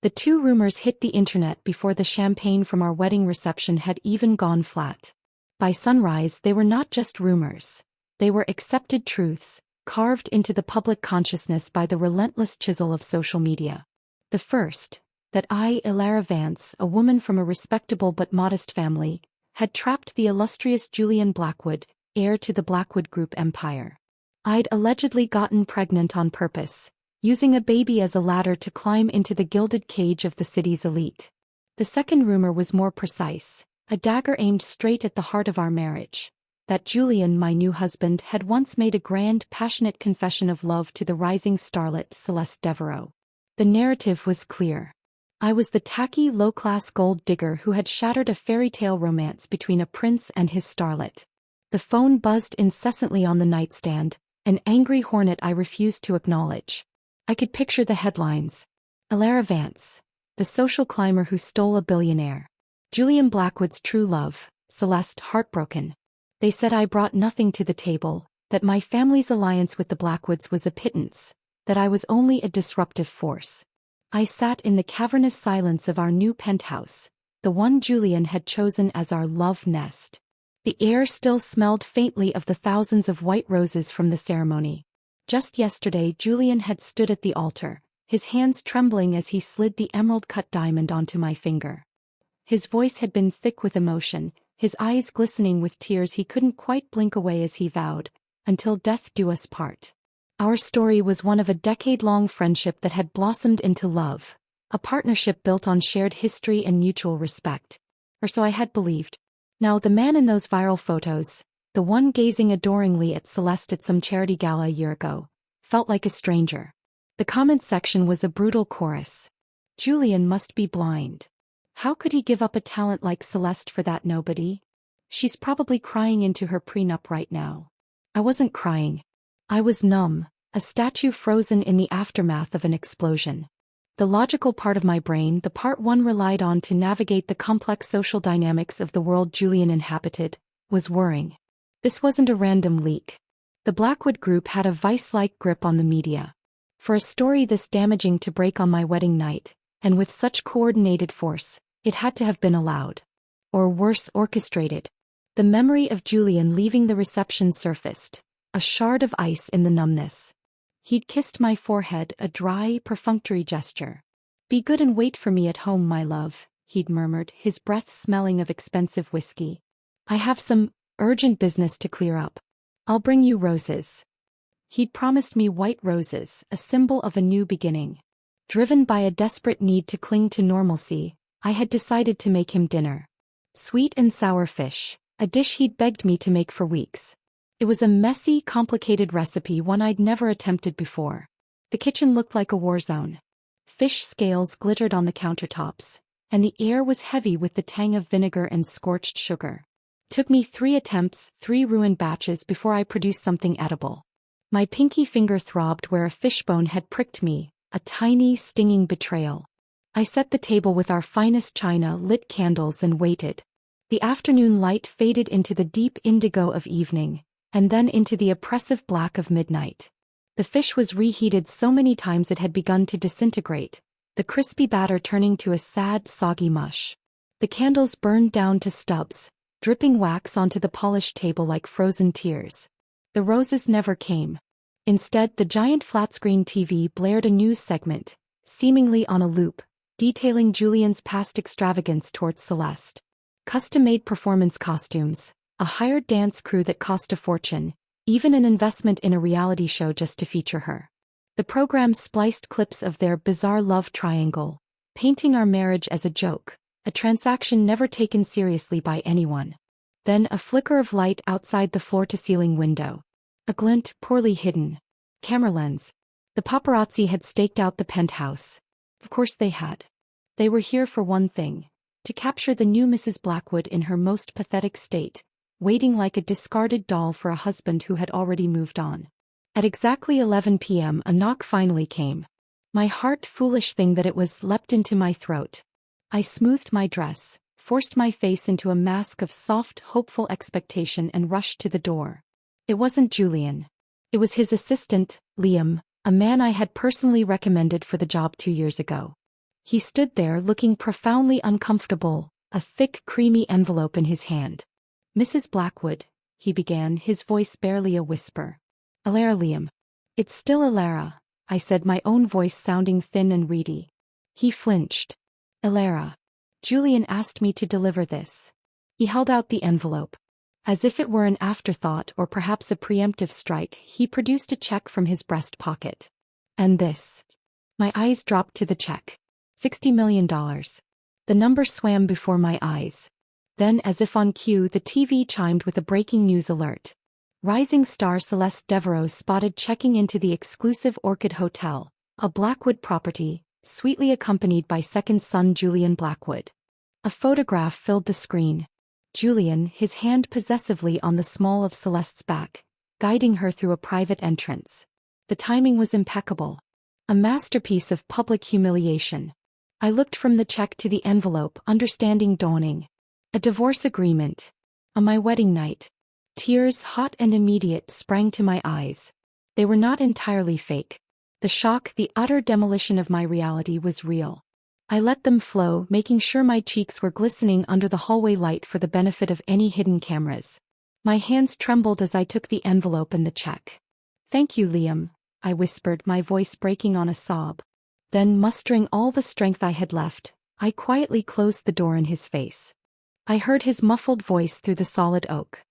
The two rumors hit the internet before the champagne from our wedding reception had even gone flat. By sunrise, they were not just rumors. They were accepted truths, carved into the public consciousness by the relentless chisel of social media. The first, that I, Ilara Vance, a woman from a respectable but modest family, had trapped the illustrious Julian Blackwood, heir to the Blackwood Group empire. I'd allegedly gotten pregnant on purpose, using a baby as a ladder to climb into the gilded cage of the city's elite. The second rumor was more precise, a dagger aimed straight at the heart of our marriage. That Julian, my new husband, had once made a grand, passionate confession of love to the rising starlet Celeste Devereaux. The narrative was clear. I was the tacky, low-class gold digger who had shattered a fairy tale romance between a prince and his starlet. The phone buzzed incessantly on the nightstand, an angry hornet I refused to acknowledge. I could picture the headlines. Ilara Vance, the social climber who stole a billionaire. Julian Blackwood's true love, Celeste heartbroken. They said I brought nothing to the table, that my family's alliance with the Blackwoods was a pittance, that I was only a disruptive force. I sat in the cavernous silence of our new penthouse, the one Julian had chosen as our love nest. The air still smelled faintly of the thousands of white roses from the ceremony. Just yesterday Julian had stood at the altar, his hands trembling as he slid the emerald-cut diamond onto my finger. His voice had been thick with emotion, his eyes glistening with tears he couldn't quite blink away as he vowed, "Until death do us part." Our story was one of a decade-long friendship that had blossomed into love, a partnership built on shared history and mutual respect. Or so I had believed. Now the man in those viral photos, the one gazing adoringly at Celeste at some charity gala a year ago, felt like a stranger. The comment section was a brutal chorus. Julian must be blind. How could he give up a talent like Celeste for that nobody? She's probably crying into her prenup right now. I wasn't crying. I was numb, a statue frozen in the aftermath of an explosion. The logical part of my brain, the part one relied on to navigate the complex social dynamics of the world Julian inhabited, was whirring. This wasn't a random leak. The Blackwood Group had a vice-like grip on the media. For a story this damaging to break on my wedding night, and with such coordinated force, it had to have been allowed. Or worse, orchestrated. The memory of Julian leaving the reception surfaced, a shard of ice in the numbness. He'd kissed my forehead, a dry, perfunctory gesture. "Be good and wait for me at home, my love," he'd murmured, his breath smelling of expensive whiskey. "I have some urgent business to clear up. I'll bring you roses." He'd promised me white roses, a symbol of a new beginning. Driven by a desperate need to cling to normalcy, I had decided to make him dinner. Sweet and sour fish, a dish he'd begged me to make for weeks. It was a messy, complicated recipe, one I'd never attempted before. The kitchen looked like a war zone. Fish scales glittered on the countertops, and the air was heavy with the tang of vinegar and scorched sugar. Took me 3 attempts, 3 ruined batches before I produced something edible. My pinky finger throbbed where a fishbone had pricked me, a tiny, stinging betrayal. I set the table with our finest china, lit candles and waited. The afternoon light faded into the deep indigo of evening, and then into the oppressive black of midnight. The fish was reheated so many times it had begun to disintegrate, the crispy batter turning to a sad, soggy mush. The candles burned down to stubs, dripping wax onto the polished table like frozen tears. The roses never came. Instead, the giant flat-screen TV blared a news segment, seemingly on a loop, detailing Julian's past extravagance towards Celeste. Custom-made performance costumes, a hired dance crew that cost a fortune, even an investment in a reality show just to feature her. The program spliced clips of their bizarre love triangle, painting our marriage as a joke, a transaction never taken seriously by anyone. Then a flicker of light outside the floor-to-ceiling window. A glint, poorly hidden. Camera lens. The paparazzi had staked out the penthouse. Of course they had. They were here for one thing, to capture the new Mrs. Blackwood in her most pathetic state, waiting like a discarded doll for a husband who had already moved on. At exactly 11 p.m. a knock finally came. My heart, foolish thing that it was, leapt into my throat. I smoothed my dress, forced my face into a mask of soft, hopeful expectation and rushed to the door. It wasn't Julian. It was his assistant, Liam, a man I had personally recommended for the job 2 years ago. He stood there looking profoundly uncomfortable, a thick, creamy envelope in his hand. "Mrs. Blackwood," he began, his voice barely a whisper. "Alara Liam." "It's still Alara," I said, my own voice sounding thin and reedy. He flinched. "Alara. Julian asked me to deliver this." He held out the envelope. As if it were an afterthought or perhaps a preemptive strike, he produced a check from his breast pocket. "And this?" My eyes dropped to the check. $60 million. The number swam before my eyes. Then, as if on cue, the TV chimed with a breaking news alert. Rising star Celeste Devereaux spotted checking into the exclusive Orchid Hotel, a Blackwood property, sweetly accompanied by second son Julian Blackwood. A photograph filled the screen. Julian, his hand possessively on the small of Celeste's back, guiding her through a private entrance. The timing was impeccable. A masterpiece of public humiliation. I looked from the check to the envelope, understanding dawning. A divorce agreement. On my wedding night. Tears, hot and immediate, sprang to my eyes. They were not entirely fake. The shock, the utter demolition of my reality was real. I let them flow, making sure my cheeks were glistening under the hallway light for the benefit of any hidden cameras. My hands trembled as I took the envelope and the check. "Thank you, Liam," I whispered, my voice breaking on a sob. Then, mustering all the strength I had left, I quietly closed the door in his face. I heard his muffled voice through the solid oak.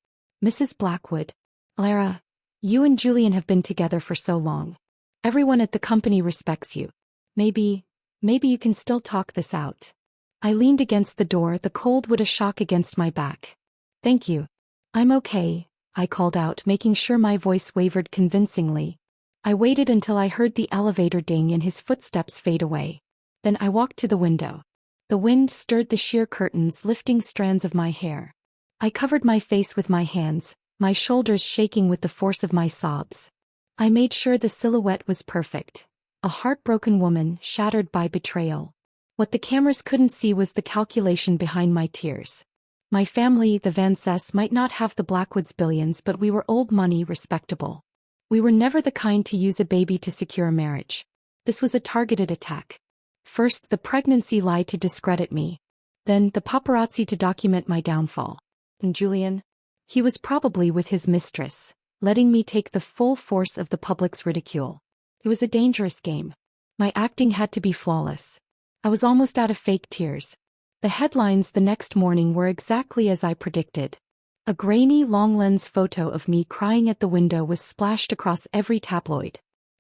"Mrs. Blackwood. Alara, you and Julian have been together for so long. Everyone at the company respects you. Maybe you can still talk this out." I leaned against the door, the cold wood a shock against my back. "Thank you. I'm okay," I called out, making sure my voice wavered convincingly. I waited until I heard the elevator ding and his footsteps fade away. Then I walked to the window. The wind stirred the sheer curtains, lifting strands of my hair. I covered my face with my hands, my shoulders shaking with the force of my sobs. I made sure the silhouette was perfect. A heartbroken woman, shattered by betrayal. What the cameras couldn't see was the calculation behind my tears. My family, the Vances, might not have the Blackwoods' billions, but we were old money, respectable. We were never the kind to use a baby to secure a marriage. This was a targeted attack. First, the pregnancy lie to discredit me. Then, the paparazzi to document my downfall. And Julian? He was probably with his mistress, letting me take the full force of the public's ridicule. It was a dangerous game. My acting had to be flawless. I was almost out of fake tears. The headlines the next morning were exactly as I predicted. A grainy, long-lens photo of me crying at the window was splashed across every tabloid.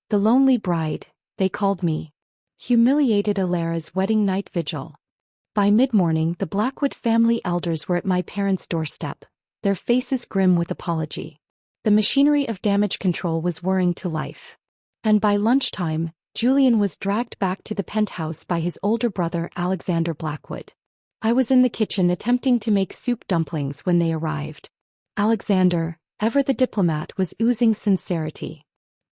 "The lonely bride," they called me. Humiliated Alara's wedding night vigil. By mid-morning, the Blackwood family elders were at my parents' doorstep, their faces grim with apology. The machinery of damage control was whirring to life. And by lunchtime, Julian was dragged back to the penthouse by his older brother Alexander Blackwood. I was in the kitchen attempting to make soup dumplings when they arrived. Alexander, ever the diplomat, was oozing sincerity.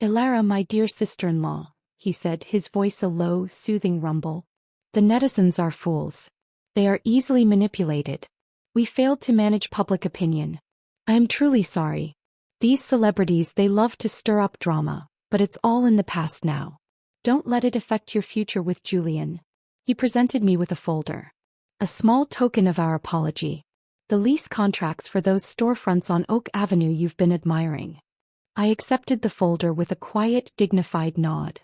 "Alara, my dear sister-in-law," he said, his voice a low, soothing rumble. "The netizens are fools. They are easily manipulated. We failed to manage public opinion. I am truly sorry. These celebrities, they love to stir up drama, but it's all in the past now. Don't let it affect your future with Julian." He presented me with a folder. A small token of our apology. "The lease contracts for those storefronts on Oak Avenue you've been admiring." I accepted the folder with a quiet, dignified nod.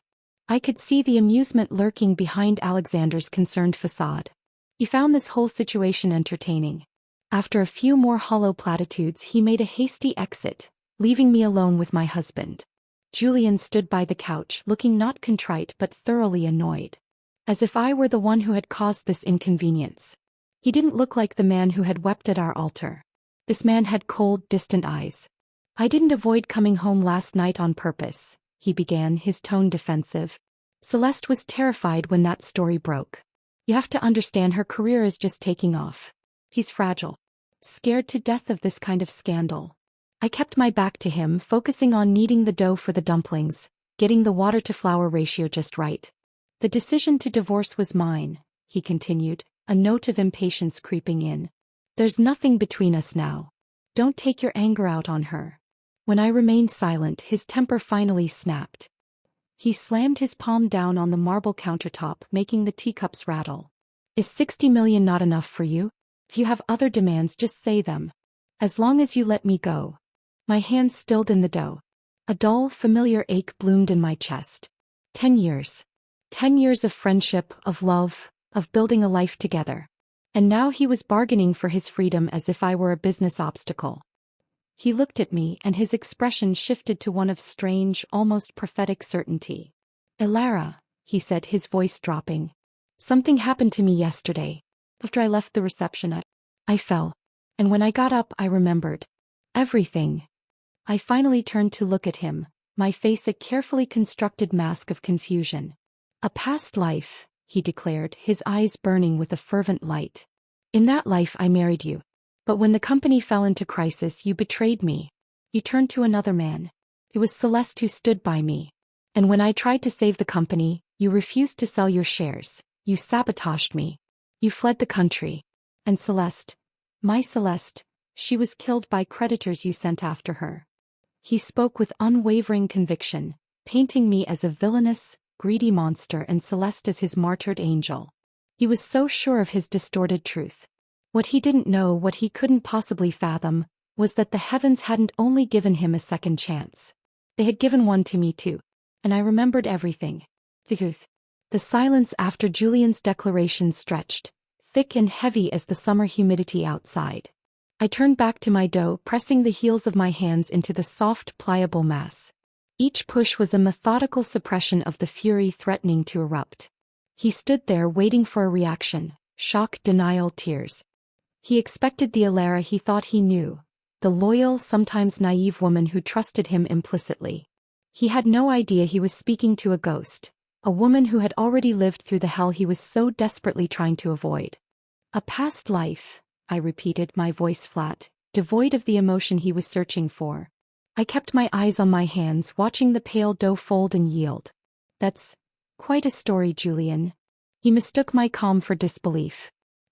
I could see the amusement lurking behind Alexander's concerned facade. He found this whole situation entertaining. After a few more hollow platitudes, he made a hasty exit, leaving me alone with my husband. Julian stood by the couch, looking not contrite but thoroughly annoyed. As if I were the one who had caused this inconvenience. He didn't look like the man who had wept at our altar. This man had cold, distant eyes. "I didn't avoid coming home last night on purpose," he began, his tone defensive. "Celeste was terrified when that story broke. You have to understand, her career is just taking off. He's fragile. Scared to death of this kind of scandal." I kept my back to him, focusing on kneading the dough for the dumplings, getting the water-to-flour ratio just right. "The decision to divorce was mine," he continued, a note of impatience creeping in. "There's nothing between us now. Don't take your anger out on her." When I remained silent, his temper finally snapped. He slammed his palm down on the marble countertop, making the teacups rattle. Is 60 million not enough for you? If you have other demands, just say them. As long as you let me go. My hands stilled in the dough. A dull, familiar ache bloomed in my chest. 10 years. 10 years of friendship, of love, of building a life together. And now he was bargaining for his freedom as if I were a business obstacle. He looked at me and his expression shifted to one of strange, almost prophetic certainty. Elara, he said, his voice dropping. Something happened to me yesterday. After I left the reception, I fell. And when I got up, I remembered. Everything. I finally turned to look at him, my face a carefully constructed mask of confusion. A past life, he declared, his eyes burning with a fervent light. In that life I married you. But when the company fell into crisis, you betrayed me. You turned to another man. It was Celeste who stood by me. And when I tried to save the company, you refused to sell your shares. You sabotaged me. You fled the country. And Celeste, my Celeste, she was killed by creditors you sent after her. He spoke with unwavering conviction, painting me as a villainous, greedy monster and Celeste as his martyred angel. He was so sure of his distorted truth. What he didn't know, what he couldn't possibly fathom, was that the heavens hadn't only given him a second chance. They had given one to me too. And I remembered everything. The silence after Julian's declaration stretched, thick and heavy as the summer humidity outside. I turned back to my dough, pressing the heels of my hands into the soft, pliable mass. Each push was a methodical suppression of the fury threatening to erupt. He stood there waiting for a reaction, shock, denial, tears. He expected the Elara he thought he knew, the loyal, sometimes naive woman who trusted him implicitly. He had no idea he was speaking to a ghost, a woman who had already lived through the hell he was so desperately trying to avoid. A past life, I repeated, my voice flat, devoid of the emotion he was searching for. I kept my eyes on my hands, watching the pale dough fold and yield. That's quite a story, Julian. He mistook my calm for disbelief.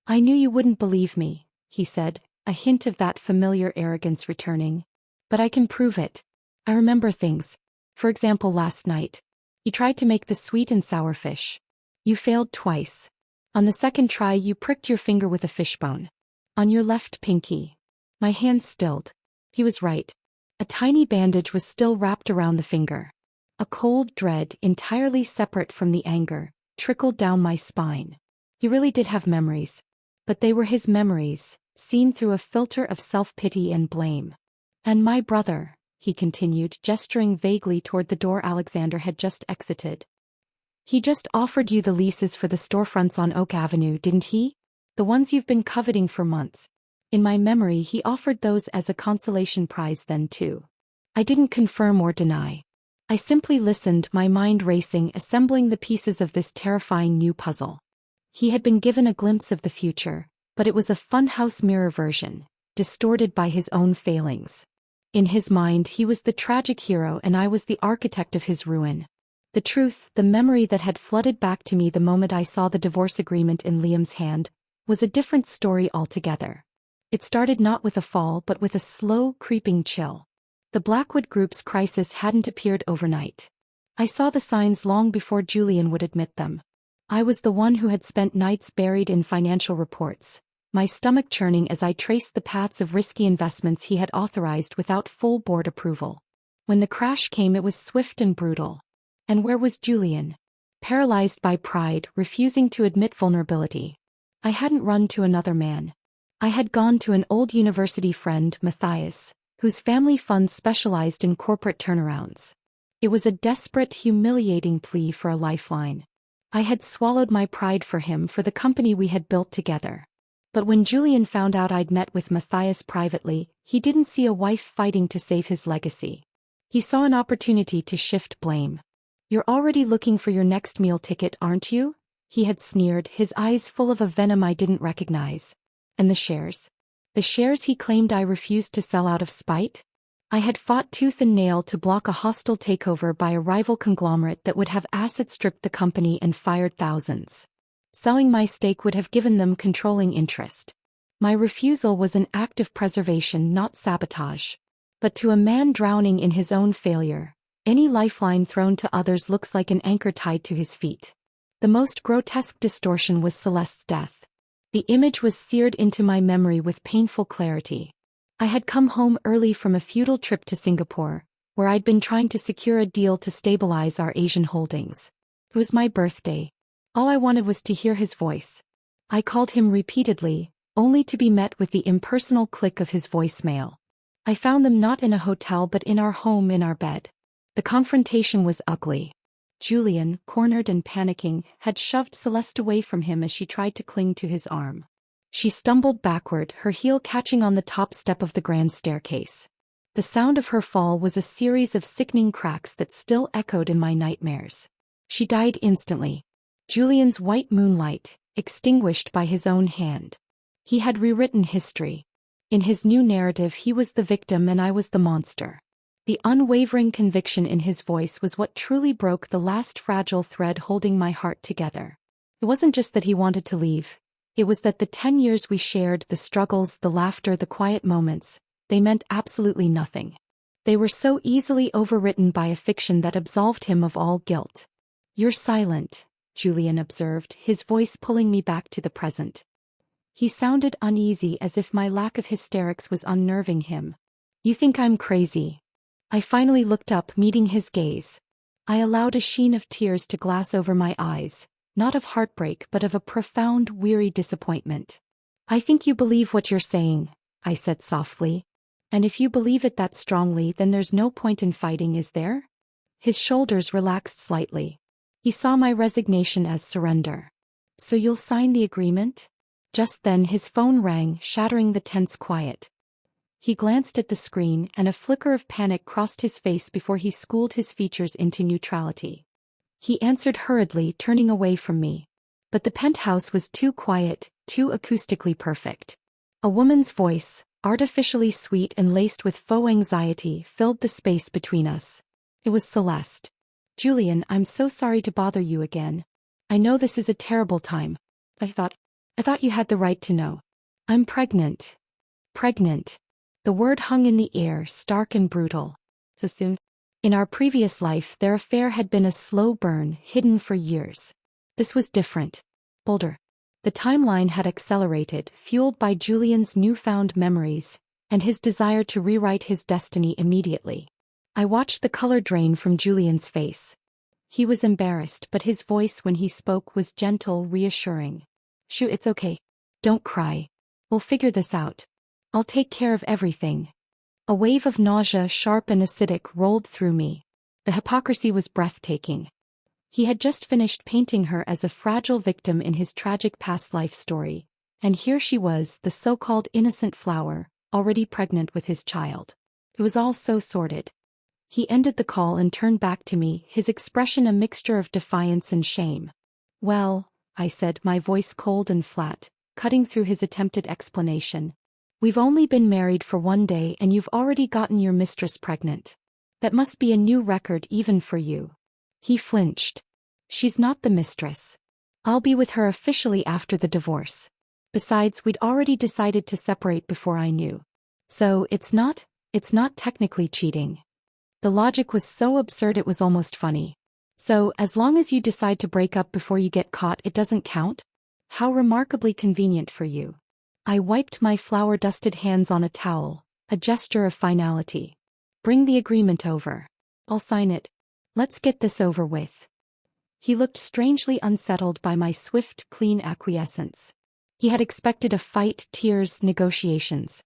I knew you wouldn't believe me, he said, a hint of that familiar arrogance returning. But I can prove it. I remember things. For example, last night. You tried to make the sweet and sour fish. You failed twice. On the second try, you pricked your finger with a fishbone. On your left pinky. My hands stilled. He was right. A tiny bandage was still wrapped around the finger. A cold dread, entirely separate from the anger, trickled down my spine. He really did have memories. But they were his memories, seen through a filter of self-pity and blame. And my brother, he continued, gesturing vaguely toward the door Alexander had just exited. He just offered you the leases for the storefronts on Oak Avenue, didn't he? The ones you've been coveting for months. In my memory, he offered those as a consolation prize then too. I didn't confirm or deny. I simply listened, my mind racing, assembling the pieces of this terrifying new puzzle. He had been given a glimpse of the future, but it was a funhouse mirror version, distorted by his own failings. In his mind, he was the tragic hero and I was the architect of his ruin. The truth, the memory that had flooded back to me the moment I saw the divorce agreement in Liam's hand, was a different story altogether. It started not with a fall but with a slow, creeping chill. The Blackwood Group's crisis hadn't appeared overnight. I saw the signs long before Julian would admit them. I was the one who had spent nights buried in financial reports, my stomach churning as I traced the paths of risky investments he had authorized without full board approval. When the crash came, it was swift and brutal. And where was Julian? Paralyzed by pride, refusing to admit vulnerability. I hadn't run to another man. I had gone to an old university friend, Matthias, whose family funds specialized in corporate turnarounds. It was a desperate, humiliating plea for a lifeline. I had swallowed my pride for him, for the company we had built together. But when Julian found out I'd met with Matthias privately, he didn't see a wife fighting to save his legacy. He saw an opportunity to shift blame. You're already looking for your next meal ticket, aren't you? He had sneered, his eyes full of a venom I didn't recognize. And the shares? The shares he claimed I refused to sell out of spite? I had fought tooth and nail to block a hostile takeover by a rival conglomerate that would have asset stripped the company and fired thousands. Selling my stake would have given them controlling interest. My refusal was an act of preservation, not sabotage. But to a man drowning in his own failure, Any lifeline thrown to others looks like an anchor tied to his feet. The most grotesque distortion was Celeste's death. The image was seared into my memory with painful clarity. I had come home early from a futile trip to Singapore, where I'd been trying to secure a deal to stabilize our Asian holdings. It was my birthday. All I wanted was to hear his voice. I called him repeatedly, only to be met with the impersonal click of his voicemail. I found them not in a hotel but in our home in our bed. The confrontation was ugly. Julian, cornered and panicking, had shoved Celeste away from him as she tried to cling to his arm. She stumbled backward, her heel catching on the top step of the grand staircase. The sound of her fall was a series of sickening cracks that still echoed in my nightmares. She died instantly. Julian's white moonlight, extinguished by his own hand. He had rewritten history. In his new narrative he was the victim and I was the monster. The unwavering conviction in his voice was what truly broke the last fragile thread holding my heart together. It wasn't just that he wanted to leave. It was that the 10 years we shared, the struggles, the laughter, the quiet moments, they meant absolutely nothing. They were so easily overwritten by a fiction that absolved him of all guilt. "You're silent," Julian observed, his voice pulling me back to the present. He sounded uneasy, as if my lack of hysterics was unnerving him. "You think I'm crazy?" I finally looked up, meeting his gaze. I allowed a sheen of tears to glass over my eyes, not of heartbreak but of a profound, weary disappointment. "I think you believe what you're saying," I said softly. "And if you believe it that strongly, then there's no point in fighting, is there?" His shoulders relaxed slightly. He saw my resignation as surrender. "So you'll sign the agreement?" Just then his phone rang, shattering the tense quiet. He glanced at the screen, and a flicker of panic crossed his face before he schooled his features into neutrality. He answered hurriedly, turning away from me. But the penthouse was too quiet, too acoustically perfect. A woman's voice, artificially sweet and laced with faux anxiety, filled the space between us. It was Celeste. "Julian, I'm so sorry to bother you again. I know this is a terrible time. I thought you had the right to know. I'm pregnant." Pregnant. The word hung in the air, stark and brutal. So soon? In our previous life, their affair had been a slow burn, hidden for years. This was different. Bolder. The timeline had accelerated, fueled by Julian's newfound memories, and his desire to rewrite his destiny immediately. I watched the color drain from Julian's face. He was embarrassed, but his voice when he spoke was gentle, reassuring. "Shoo, it's okay. Don't cry. We'll figure this out. I'll take care of everything." A wave of nausea, sharp and acidic, rolled through me. The hypocrisy was breathtaking. He had just finished painting her as a fragile victim in his tragic past life story, and here she was, the so-called innocent flower, already pregnant with his child. It was all so sordid. He ended the call and turned back to me, his expression a mixture of defiance and shame. "Well," I said, my voice cold and flat, cutting through his attempted explanation. "We've only been married for 1 day and you've already gotten your mistress pregnant. That must be a new record even for you." He flinched. "She's not the mistress. I'll be with her officially after the divorce. Besides, we'd already decided to separate before I knew. So it's not technically cheating." The logic was so absurd it was almost funny. "So, as long as you decide to break up before you get caught, it doesn't count? How remarkably convenient for you." I wiped my flour-dusted hands on a towel, a gesture of finality. "Bring the agreement over. I'll sign it. Let's get this over with." He looked strangely unsettled by my swift, clean acquiescence. He had expected a fight, tears, negotiations.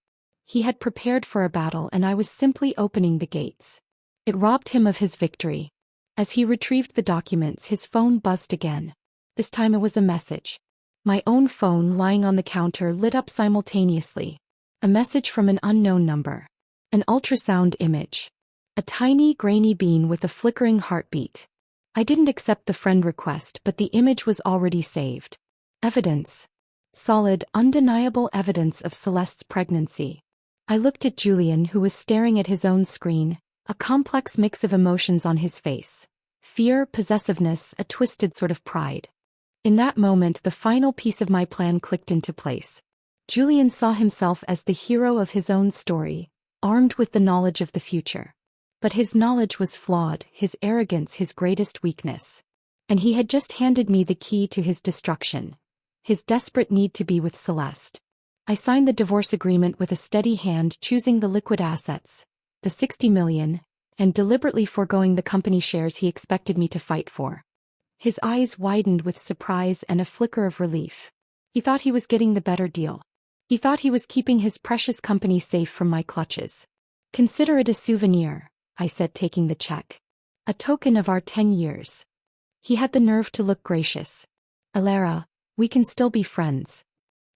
He had prepared for a battle, and I was simply opening the gates. It robbed him of his victory. As he retrieved the documents, his phone buzzed again. This time it was a message. My own phone, lying on the counter, lit up simultaneously. A message from an unknown number. An ultrasound image. A tiny, grainy bean with a flickering heartbeat. I didn't accept the friend request, but the image was already saved. Evidence. Solid, undeniable evidence of Celeste's pregnancy. I looked at Julian, who was staring at his own screen, a complex mix of emotions on his face. Fear, possessiveness, a twisted sort of pride. In that moment, the final piece of my plan clicked into place. Julian saw himself as the hero of his own story, armed with the knowledge of the future. But his knowledge was flawed, his arrogance his greatest weakness. And he had just handed me the key to his destruction. His desperate need to be with Celeste. I signed the divorce agreement with a steady hand, choosing the liquid assets, the 60 million, and deliberately foregoing the company shares he expected me to fight for. His eyes widened with surprise and a flicker of relief. He thought he was getting the better deal. He thought he was keeping his precious company safe from my clutches. Consider it a souvenir, I said, taking the check. A token of our 10 years. He had the nerve to look gracious. Alara, we can still be friends.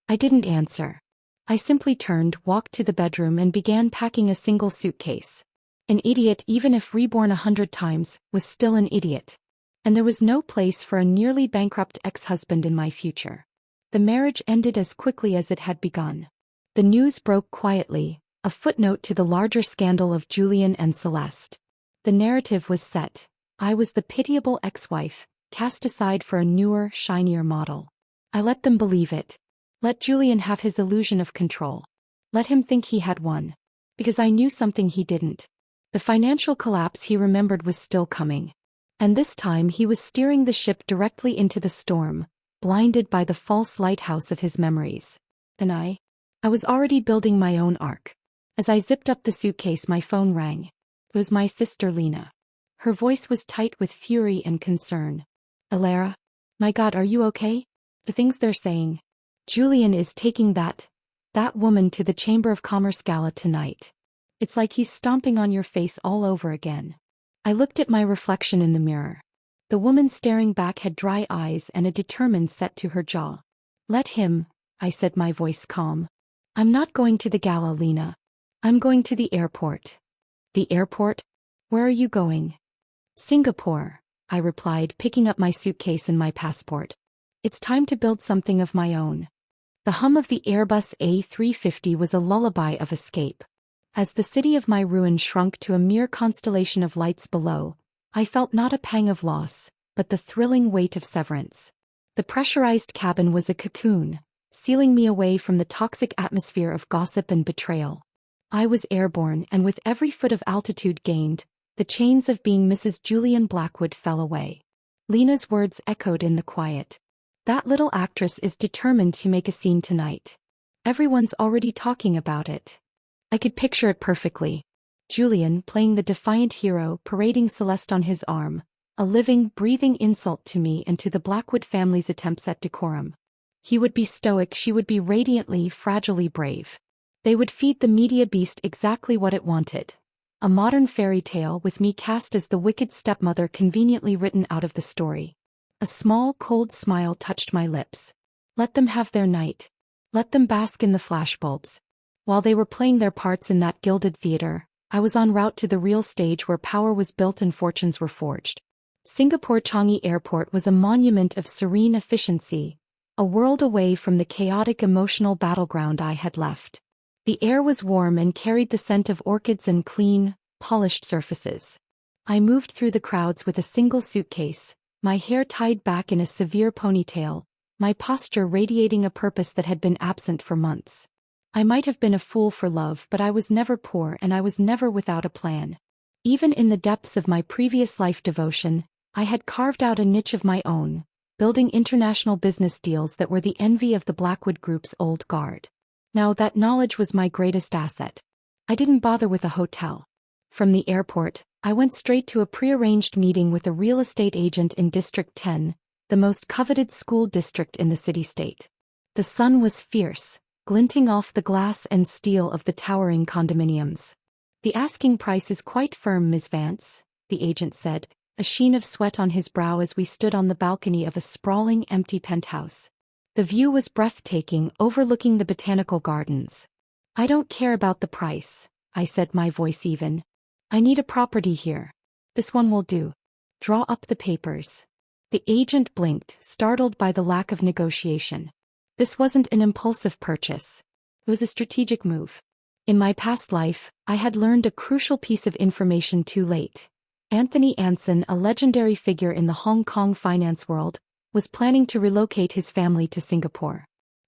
I didn't answer. I simply turned, walked to the bedroom and began packing a single suitcase. An idiot, even if reborn 100 times, was still an idiot. And there was no place for a nearly bankrupt ex-husband in my future. The marriage ended as quickly as it had begun. The news broke quietly, a footnote to the larger scandal of Julian and Celeste. The narrative was set. I was the pitiable ex-wife, cast aside for a newer, shinier model. I let them believe it. Let Julian have his illusion of control. Let him think he had won. Because I knew something he didn't. The financial collapse he remembered was still coming. And this time he was steering the ship directly into the storm, blinded by the false lighthouse of his memories. And I was already building my own ark. As I zipped up the suitcase, my phone rang. It was my sister Lena. Her voice was tight with fury and concern. Alara? My God, are you okay? The things they're saying. Julian is taking that woman to the Chamber of Commerce gala tonight. It's like he's stomping on your face all over again. I looked at my reflection in the mirror. The woman staring back had dry eyes and a determined set to her jaw. Let him, I said, my voice calm. I'm not going to the gala, Lena. I'm going to the airport. The airport? Where are you going? Singapore, I replied, picking up my suitcase and my passport. It's time to build something of my own. The hum of the Airbus A350 was a lullaby of escape. As the city of my ruin shrunk to a mere constellation of lights below, I felt not a pang of loss, but the thrilling weight of severance. The pressurized cabin was a cocoon, sealing me away from the toxic atmosphere of gossip and betrayal. I was airborne, and with every foot of altitude gained, the chains of being Mrs. Julian Blackwood fell away. Lena's words echoed in the quiet. That little actress is determined to make a scene tonight. Everyone's already talking about it. I could picture it perfectly. Julian, playing the defiant hero, parading Celeste on his arm, a living, breathing insult to me and to the Blackwood family's attempts at decorum. He would be stoic, she would be radiantly, fragilely brave. They would feed the media beast exactly what it wanted. A modern fairy tale with me cast as the wicked stepmother conveniently written out of the story. A small, cold smile touched my lips. Let them have their night. Let them bask in the flashbulbs. While they were playing their parts in that gilded theater, I was en route to the real stage where power was built and fortunes were forged. Singapore Changi Airport was a monument of serene efficiency, a world away from the chaotic emotional battleground I had left. The air was warm and carried the scent of orchids and clean, polished surfaces. I moved through the crowds with a single suitcase, my hair tied back in a severe ponytail, my posture radiating a purpose that had been absent for months. I might have been a fool for love, but I was never poor and I was never without a plan. Even in the depths of my previous life devotion, I had carved out a niche of my own, building international business deals that were the envy of the Blackwood Group's old guard. Now that knowledge was my greatest asset. I didn't bother with a hotel. From the airport, I went straight to a prearranged meeting with a real estate agent in District 10, the most coveted school district in the city-state. The sun was fierce, glinting off the glass and steel of the towering condominiums. The asking price is quite firm, Ms. Vance, the agent said, a sheen of sweat on his brow as we stood on the balcony of a sprawling, empty penthouse. The view was breathtaking, overlooking the botanical gardens. I don't care about the price, I said, my voice even. I need a property here. This one will do. Draw up the papers. The agent blinked, startled by the lack of negotiation. This wasn't an impulsive purchase. It was a strategic move. In my past life, I had learned a crucial piece of information too late. Anthony Anson, a legendary figure in the Hong Kong finance world, was planning to relocate his family to Singapore.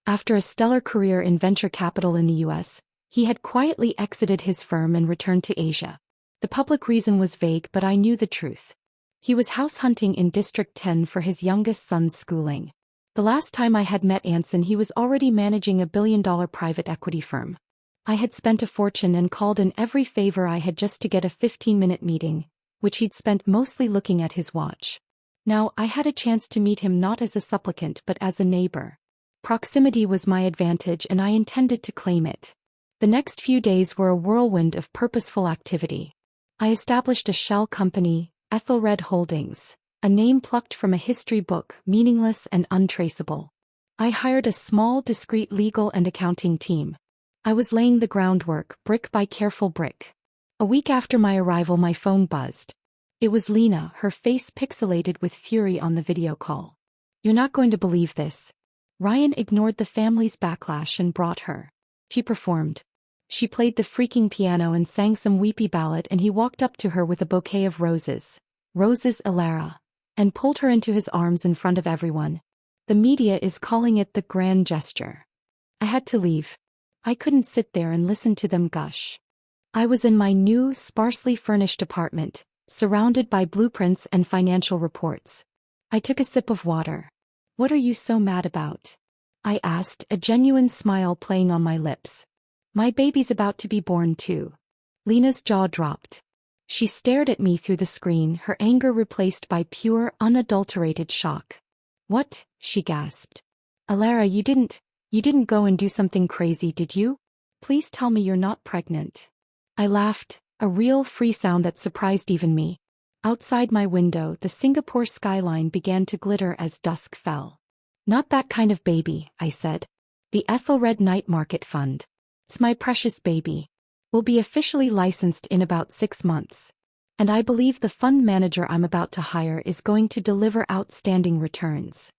After a stellar career in venture capital in the US, he had quietly exited his firm and returned to Asia. The public reason was vague, but I knew the truth. He was house hunting in District 10 for his youngest son's schooling. The last time I had met Anson, he was already managing a billion-dollar private equity firm. I had spent a fortune and called in every favor I had just to get a 15-minute meeting, which he'd spent mostly looking at his watch. Now I had a chance to meet him not as a supplicant but as a neighbor. Proximity was my advantage and I intended to claim it. The next few days were a whirlwind of purposeful activity. I established a shell company, Ethelred Holdings, a name plucked from a history book, meaningless and untraceable. I hired a small, discreet legal and accounting team. I was laying the groundwork, brick by careful brick. A week after my arrival, my phone buzzed. It was Lena, her face pixelated with fury on the video call. "You're not going to believe this." Ryan ignored the family's backlash and brought her. She performed. She played the freaking piano and sang some weepy ballad, and he walked up to her with a bouquet of roses. Roses, Alara. And pulled her into his arms in front of everyone. The media is calling it the grand gesture. I had to leave. I couldn't sit there and listen to them gush. I was in my new, sparsely furnished apartment, surrounded by blueprints and financial reports. I took a sip of water. "What are you so mad about?" I asked, a genuine smile playing on my lips. "My baby's about to be born too." Lena's jaw dropped. She stared at me through the screen, her anger replaced by pure, unadulterated shock. "What?" she gasped. "Alara, you didn't go and do something crazy, did you? Please tell me you're not pregnant." I laughed, a real free sound that surprised even me. Outside my window, the Singapore skyline began to glitter as dusk fell. "Not that kind of baby," I said. "The Ethelred Night Market Fund. It's my precious baby. Will be officially licensed in about 6 months. And I believe the fund manager I'm about to hire is going to deliver outstanding returns."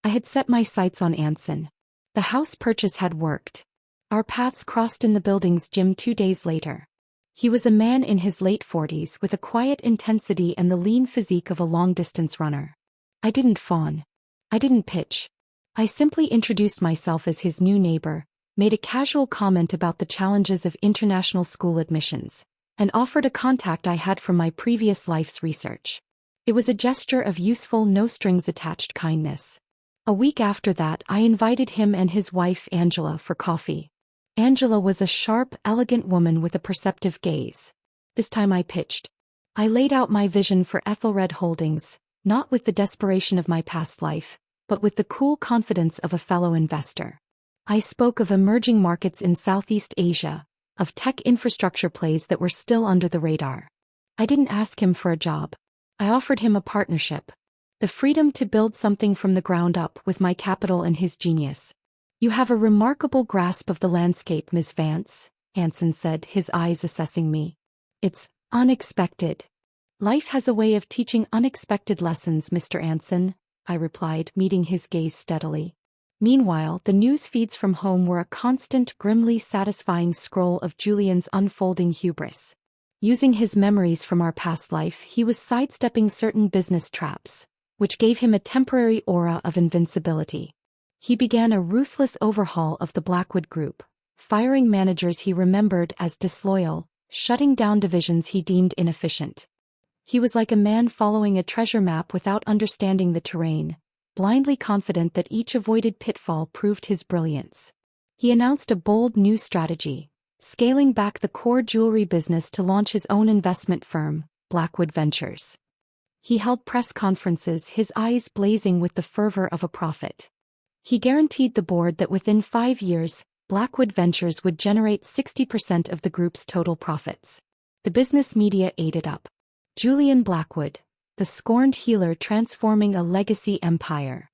I had set my sights on Anson. The house purchase had worked. Our paths crossed in the building's gym 2 days later. He was a man in his late 40s with a quiet intensity and the lean physique of a long-distance runner. I didn't fawn. I didn't pitch. I simply introduced myself as his new neighbor, made a casual comment about the challenges of international school admissions, and offered a contact I had from my previous life's research. It was a gesture of useful, no-strings-attached kindness. A week after that, I invited him and his wife Angela for coffee. Angela was a sharp, elegant woman with a perceptive gaze. This time I pitched. I laid out my vision for Ethelred Holdings, not with the desperation of my past life, but with the cool confidence of a fellow investor. I spoke of emerging markets in Southeast Asia, of tech infrastructure plays that were still under the radar. I didn't ask him for a job. I offered him a partnership. The freedom to build something from the ground up with my capital and his genius. "You have a remarkable grasp of the landscape, Miss Vance," Anson said, his eyes assessing me. "It's unexpected." "Life has a way of teaching unexpected lessons, Mr. Anson," I replied, meeting his gaze steadily. Meanwhile, the news feeds from home were a constant, grimly satisfying scroll of Julian's unfolding hubris. Using his memories from our past life, he was sidestepping certain business traps, which gave him a temporary aura of invincibility. He began a ruthless overhaul of the Blackwood Group, firing managers he remembered as disloyal, shutting down divisions he deemed inefficient. He was like a man following a treasure map without understanding the terrain, blindly confident that each avoided pitfall proved his brilliance. He announced a bold new strategy, scaling back the core jewelry business to launch his own investment firm, Blackwood Ventures. He held press conferences, his eyes blazing with the fervor of a prophet. He guaranteed the board that within 5 years, Blackwood Ventures would generate 60% of the group's total profits. The business media ate it up. Julian Blackwood, the scorned healer transforming a legacy empire.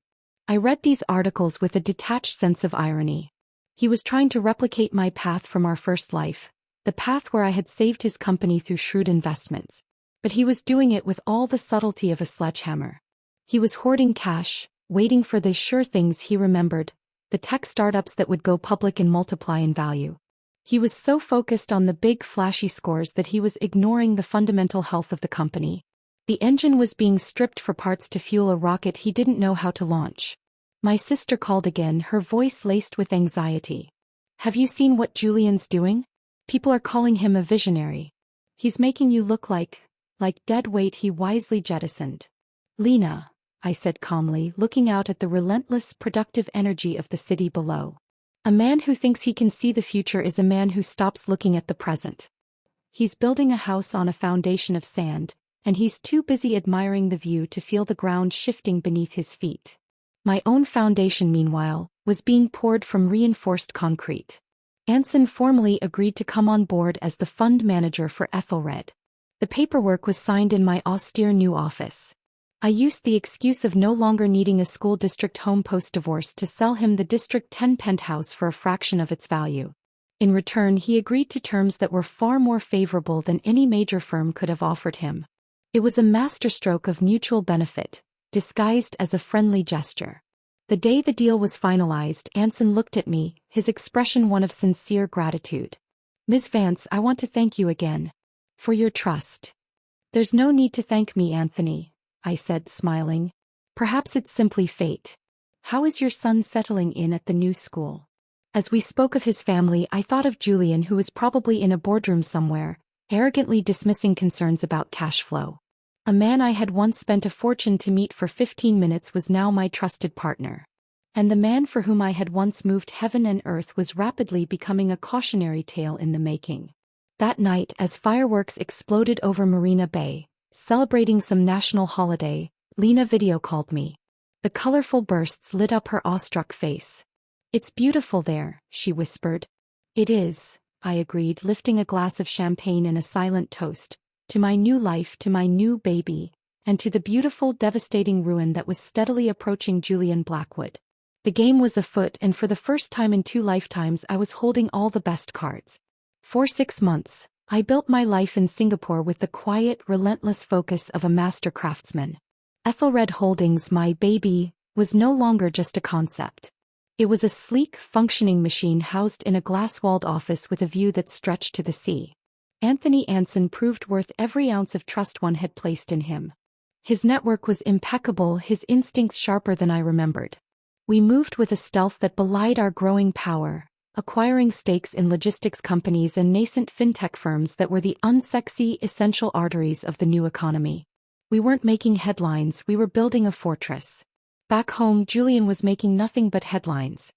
I read these articles with a detached sense of irony. He was trying to replicate my path from our first life, the path where I had saved his company through shrewd investments. But he was doing it with all the subtlety of a sledgehammer. He was hoarding cash, waiting for the sure things he remembered, the tech startups that would go public and multiply in value. He was so focused on the big flashy scores that he was ignoring the fundamental health of the company. The engine was being stripped for parts to fuel a rocket he didn't know how to launch. My sister called again, her voice laced with anxiety. "Have you seen what Julian's doing? People are calling him a visionary." He's making you look like dead weight he wisely jettisoned. Lena, I said calmly, looking out at the relentless, productive energy of the city below. A man who thinks he can see the future is a man who stops looking at the present. He's building a house on a foundation of sand, and he's too busy admiring the view to feel the ground shifting beneath his feet. My own foundation, meanwhile, was being poured from reinforced concrete. Anson formally agreed to come on board as the fund manager for Ethelred. The paperwork was signed in my austere new office. I used the excuse of no longer needing a school district home post-divorce to sell him the District 10 penthouse for a fraction of its value. In return, he agreed to terms that were far more favorable than any major firm could have offered him. It was a masterstroke of mutual benefit, disguised as a friendly gesture. The day the deal was finalized, Anson looked at me, his expression one of sincere gratitude. "Ms. Vance, I want to thank you again. For your trust." "There's no need to thank me, Anthony," I said, smiling. "Perhaps it's simply fate. How is your son settling in at the new school?" As we spoke of his family, I thought of Julian, who was probably in a boardroom somewhere, arrogantly dismissing concerns about cash flow. A man I had once spent a fortune to meet for 15 minutes was now my trusted partner. And the man for whom I had once moved heaven and earth was rapidly becoming a cautionary tale in the making. That night, as fireworks exploded over Marina Bay, celebrating some national holiday, Lena video called me. The colorful bursts lit up her awestruck face. "It's beautiful there," she whispered. "It is," I agreed, lifting a glass of champagne in a silent toast, to my new life, to my new baby, and to the beautiful, devastating ruin that was steadily approaching Julian Blackwood. The game was afoot, and for the first time in 2 lifetimes I was holding all the best cards. For 6 months, I built my life in Singapore with the quiet, relentless focus of a master craftsman. Ethelred Holdings, my baby, was no longer just a concept. It was a sleek, functioning machine housed in a glass-walled office with a view that stretched to the sea. Anthony Anson proved worth every ounce of trust one had placed in him. His network was impeccable, his instincts sharper than I remembered. We moved with a stealth that belied our growing power, acquiring stakes in logistics companies and nascent fintech firms that were the unsexy, essential arteries of the new economy. We weren't making headlines, we were building a fortress. Back home, Julian was making nothing but headlines.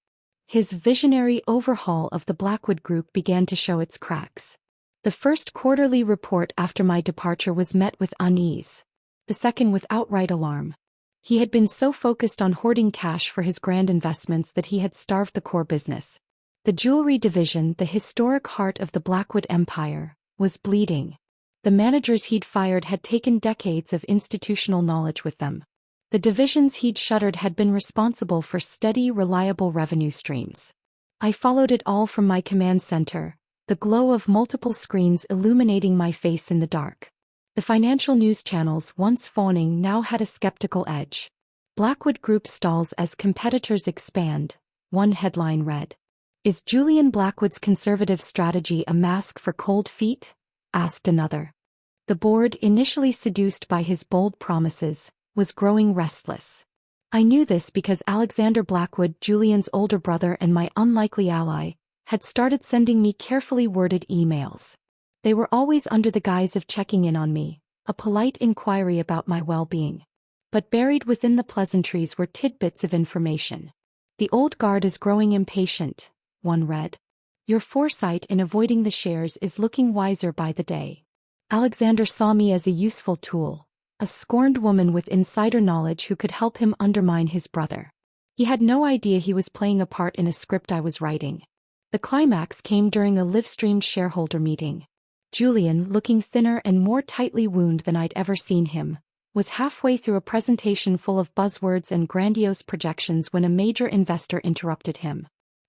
His visionary overhaul of the Blackwood Group began to show its cracks. The first quarterly report after my departure was met with unease. The second with outright alarm. He had been so focused on hoarding cash for his grand investments that he had starved the core business. The jewelry division, the historic heart of the Blackwood Empire, was bleeding. The managers he'd fired had taken decades of institutional knowledge with them. The divisions he'd shuttered had been responsible for steady, reliable revenue streams. I followed it all from my command center, the glow of multiple screens illuminating my face in the dark. The financial news channels, once fawning, now had a skeptical edge. "Blackwood Group stalls as competitors expand," one headline read. "Is Julian Blackwood's conservative strategy a mask for cold feet?" asked another. The board, initially seduced by his bold promises, was growing restless. I knew this because Alexander Blackwood, Julian's older brother and my unlikely ally, had started sending me carefully worded emails. They were always under the guise of checking in on me, a polite inquiry about my well-being. But buried within the pleasantries were tidbits of information. "The old guard is growing impatient," one read. "Your foresight in avoiding the shares is looking wiser by the day." Alexander saw me as a useful tool, a scorned woman with insider knowledge who could help him undermine his brother. He had no idea he was playing a part in a script I was writing. The climax came during a live-streamed shareholder meeting. Julian, looking thinner and more tightly wound than I'd ever seen him, was halfway through a presentation full of buzzwords and grandiose projections when a major investor interrupted him.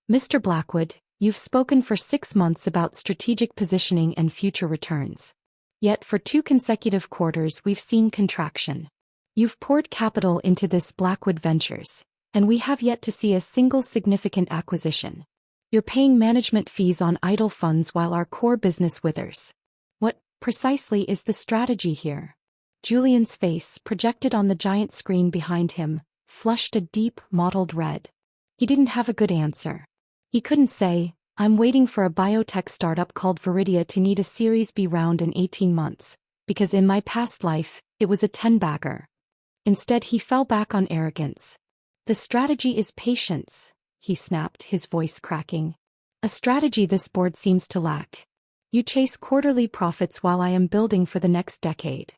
"Mr. Blackwood, you've spoken for 6 months about strategic positioning and future returns. Yet for 2 consecutive quarters we've seen contraction. You've poured capital into this Blackwood Ventures, and we have yet to see a single significant acquisition. You're paying management fees on idle funds while our core business withers. What, precisely, is the strategy here?" Julian's face, projected on the giant screen behind him, flushed a deep, mottled red. He didn't have a good answer. He couldn't say, I'm waiting for a biotech startup called Viridia to need a Series B round in 18 months, because in my past life, it was a 10-bagger. Instead he fell back on arrogance. The strategy is patience, he snapped, his voice cracking. A strategy this board seems to lack. You chase quarterly profits while I am building for the next decade.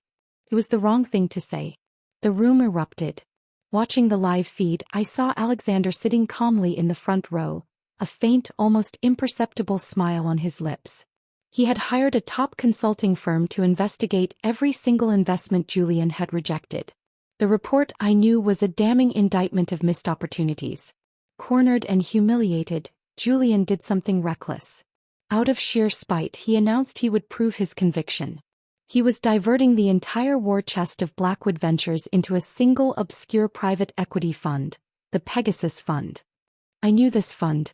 It was the wrong thing to say. The room erupted. Watching the live feed, I saw Alexander sitting calmly in the front row, a faint, almost imperceptible smile on his lips. He had hired a top consulting firm to investigate every single investment Julian had rejected. The report, I knew, was a damning indictment of missed opportunities. Cornered and humiliated, Julian did something reckless. Out of sheer spite, he announced he would prove his conviction. He was diverting the entire war chest of Blackwood Ventures into a single obscure private equity fund, the Pegasus Fund. I knew this fund.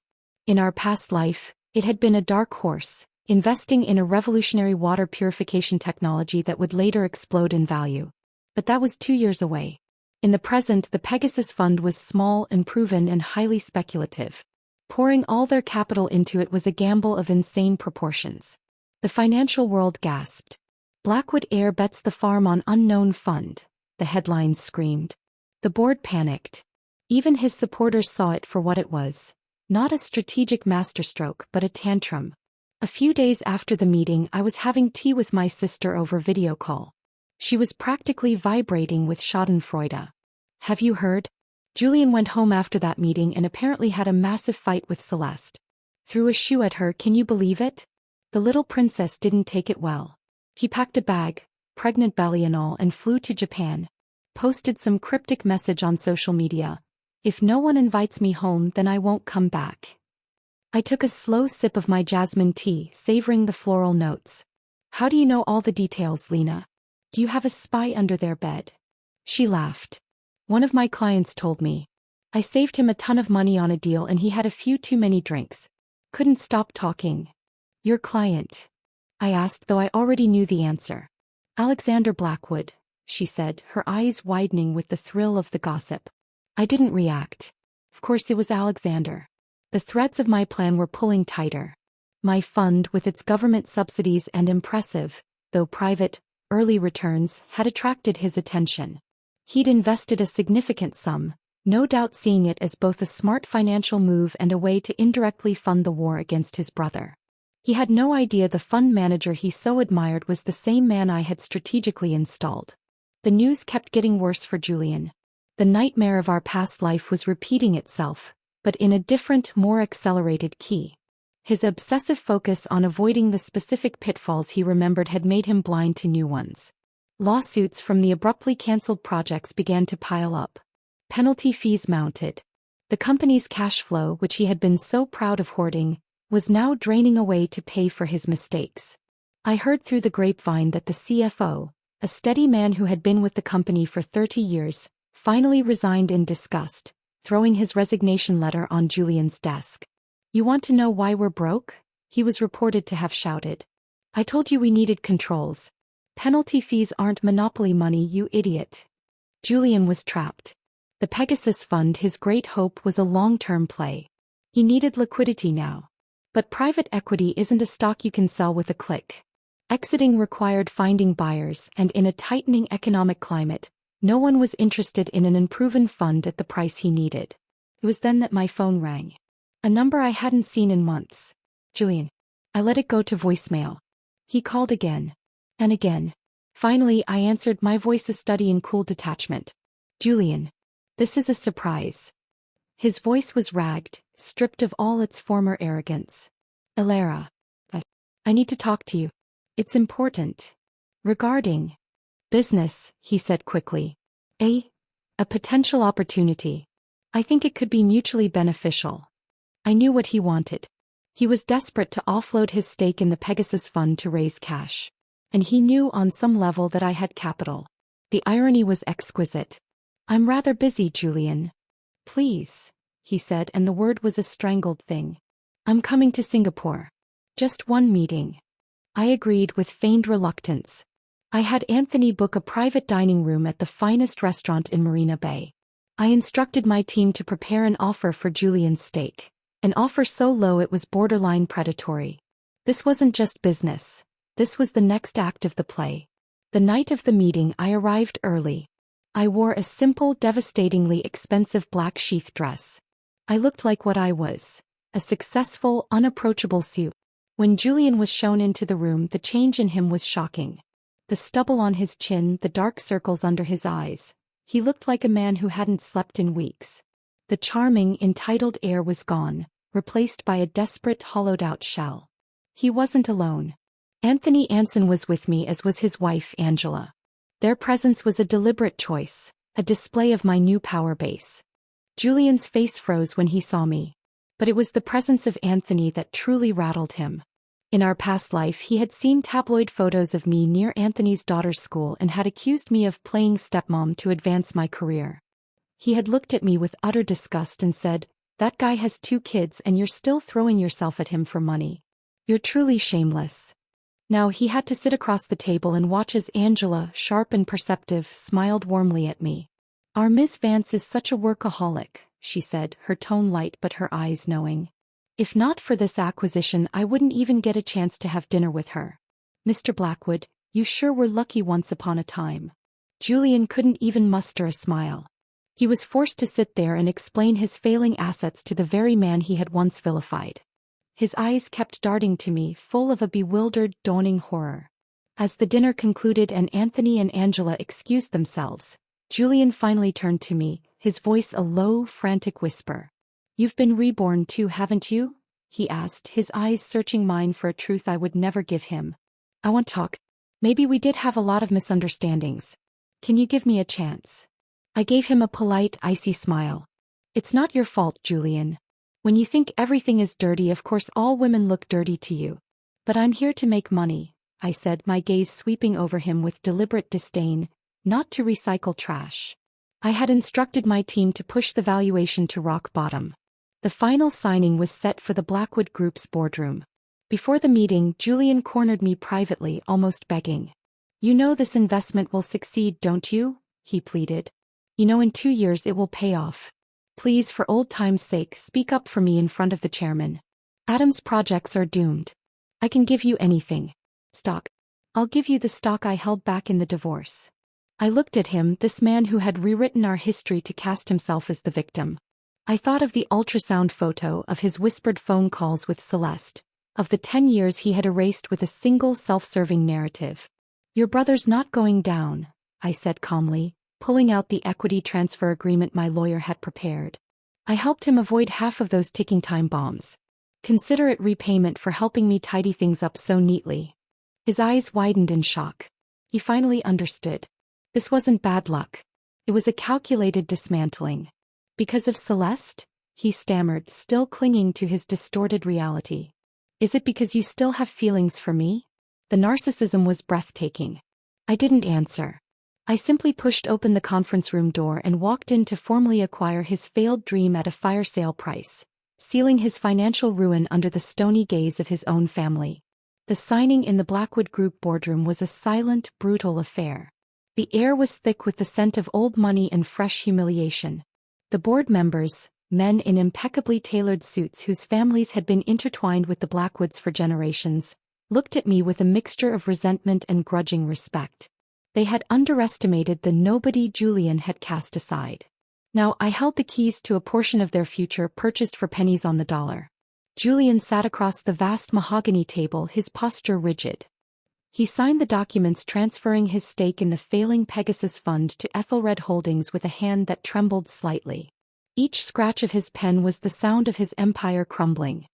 In our past life, it had been a dark horse, investing in a revolutionary water purification technology that would later explode in value. But that was 2 years away. In the present, the Pegasus Fund was small, unproven, and highly speculative. Pouring all their capital into it was a gamble of insane proportions. The financial world gasped. Blackwood Air bets the farm on unknown fund, the headlines screamed. The board panicked. Even his supporters saw it for what it was. Not a strategic masterstroke, but a tantrum. A few days after the meeting, I was having tea with my sister over video call. She was practically vibrating with schadenfreude. Have you heard? Julian went home after that meeting and apparently had a massive fight with Celeste. Threw a shoe at her, can you believe it? The little princess didn't take it well. He packed a bag, pregnant belly and all, and flew to Japan. Posted some cryptic message on social media. If no one invites me home, then I won't come back. I took a slow sip of my jasmine tea, savoring the floral notes. How do you know all the details, Lena? Do you have a spy under their bed? She laughed. One of my clients told me. I saved him a ton of money on a deal and he had a few too many drinks. Couldn't stop talking. Your client? I asked, though I already knew the answer. Alexander Blackwood, she said, her eyes widening with the thrill of the gossip. I didn't react. Of course it was Alexander. The threads of my plan were pulling tighter. My fund, with its government subsidies and impressive, though private, early returns, had attracted his attention. He'd invested a significant sum, no doubt seeing it as both a smart financial move and a way to indirectly fund the war against his brother. He had no idea the fund manager he so admired was the same man I had strategically installed. The news kept getting worse for Julian. The nightmare of our past life was repeating itself, but in a different, more accelerated key. His obsessive focus on avoiding the specific pitfalls he remembered had made him blind to new ones. Lawsuits from the abruptly cancelled projects began to pile up. Penalty fees mounted. The company's cash flow, which he had been so proud of hoarding, was now draining away to pay for his mistakes. I heard through the grapevine that the CFO, a steady man who had been with the company for 30 years, finally resigned in disgust, throwing his resignation letter on Julian's desk. You want to know why we're broke? He was reported to have shouted. I told you we needed controls. Penalty fees aren't monopoly money, you idiot. Julian was trapped. The Pegasus Fund, his great hope, was a long-term play. He needed liquidity now. But private equity isn't a stock you can sell with a click. Exiting required finding buyers, and in a tightening economic climate, no one was interested in an unproven fund at the price he needed. It was then that my phone rang. A number I hadn't seen in months. Julian. I let it go to voicemail. He called again. And again. Finally, I answered, my voice a study in cool detachment. Julian. This is a surprise. His voice was ragged, stripped of all its former arrogance. Elara. I need to talk to you. It's important. Regarding business, he said quickly. A potential opportunity. I think it could be mutually beneficial. I knew what he wanted. He was desperate to offload his stake in the Pegasus Fund to raise cash. And he knew on some level that I had capital. The irony was exquisite. I'm rather busy, Julian. Please, he said, and the word was a strangled thing. I'm coming to Singapore. Just one meeting. I agreed with feigned reluctance. I had Anthony book a private dining room at the finest restaurant in Marina Bay. I instructed my team to prepare an offer for Julian's stake. An offer so low it was borderline predatory. This wasn't just business. This was the next act of the play. The night of the meeting I arrived early. I wore a simple, devastatingly expensive black sheath dress. I looked like what I was. A successful, unapproachable suit. When Julian was shown into the room, the change in him was shocking. The stubble on his chin, the dark circles under his eyes. He looked like a man who hadn't slept in weeks. The charming, entitled air was gone, replaced by a desperate, hollowed-out shell. He wasn't alone. Anthony Anson was with me, as was his wife, Angela. Their presence was a deliberate choice, a display of my new power base. Julian's face froze when he saw me. But it was the presence of Anthony that truly rattled him. In our past life, he had seen tabloid photos of me near Anthony's daughter's school and had accused me of playing stepmom to advance my career. He had looked at me with utter disgust and said, "That guy has 2 kids and you're still throwing yourself at him for money. You're truly shameless." Now he had to sit across the table and watch as Angela, sharp and perceptive, smiled warmly at me. "Our Miss Vance is such a workaholic," she said, her tone light but her eyes knowing. "If not for this acquisition, I wouldn't even get a chance to have dinner with her. Mr. Blackwood, you sure were lucky once upon a time." Julian couldn't even muster a smile. He was forced to sit there and explain his failing assets to the very man he had once vilified. His eyes kept darting to me, full of a bewildered, dawning horror. As the dinner concluded and Anthony and Angela excused themselves, Julian finally turned to me, his voice a low, frantic whisper. "You've been reborn too, haven't you?" he asked, his eyes searching mine for a truth I would never give him. "I want to talk. Maybe we did have a lot of misunderstandings. Can you give me a chance?" I gave him a polite, icy smile. "It's not your fault, Julian. When you think everything is dirty, of course all women look dirty to you. But I'm here to make money," I said, my gaze sweeping over him with deliberate disdain, "not to recycle trash." I had instructed my team to push the valuation to rock bottom. The final signing was set for the Blackwood Group's boardroom. Before the meeting, Julian cornered me privately, almost begging. "You know this investment will succeed, don't you?" he pleaded. "You know in 2 years it will pay off. Please, for old time's sake, speak up for me in front of the chairman. Adam's projects are doomed. I can give you anything. Stock. I'll give you the stock I held back in the divorce." I looked at him, this man who had rewritten our history to cast himself as the victim. I thought of the ultrasound photo, of his whispered phone calls with Celeste, of the 10 years he had erased with a single self-serving narrative. "Your brother's not going down," I said calmly, pulling out the equity transfer agreement my lawyer had prepared. "I helped him avoid half of those ticking time bombs. Consider it repayment for helping me tidy things up so neatly." His eyes widened in shock. He finally understood. This wasn't bad luck. It was a calculated dismantling. "Because of Celeste?" he stammered, still clinging to his distorted reality. "Is it because you still have feelings for me?" The narcissism was breathtaking. I didn't answer. I simply pushed open the conference room door and walked in to formally acquire his failed dream at a fire sale price, sealing his financial ruin under the stony gaze of his own family. The signing in the Blackwood Group boardroom was a silent, brutal affair. The air was thick with the scent of old money and fresh humiliation. The board members, men in impeccably tailored suits whose families had been intertwined with the Blackwoods for generations, looked at me with a mixture of resentment and grudging respect. They had underestimated the nobody Julian had cast aside. Now I held the keys to a portion of their future purchased for pennies on the dollar. Julian sat across the vast mahogany table, his posture rigid. He signed the documents transferring his stake in the failing Pegasus Fund to Ethelred Holdings with a hand that trembled slightly. Each scratch of his pen was the sound of his empire crumbling.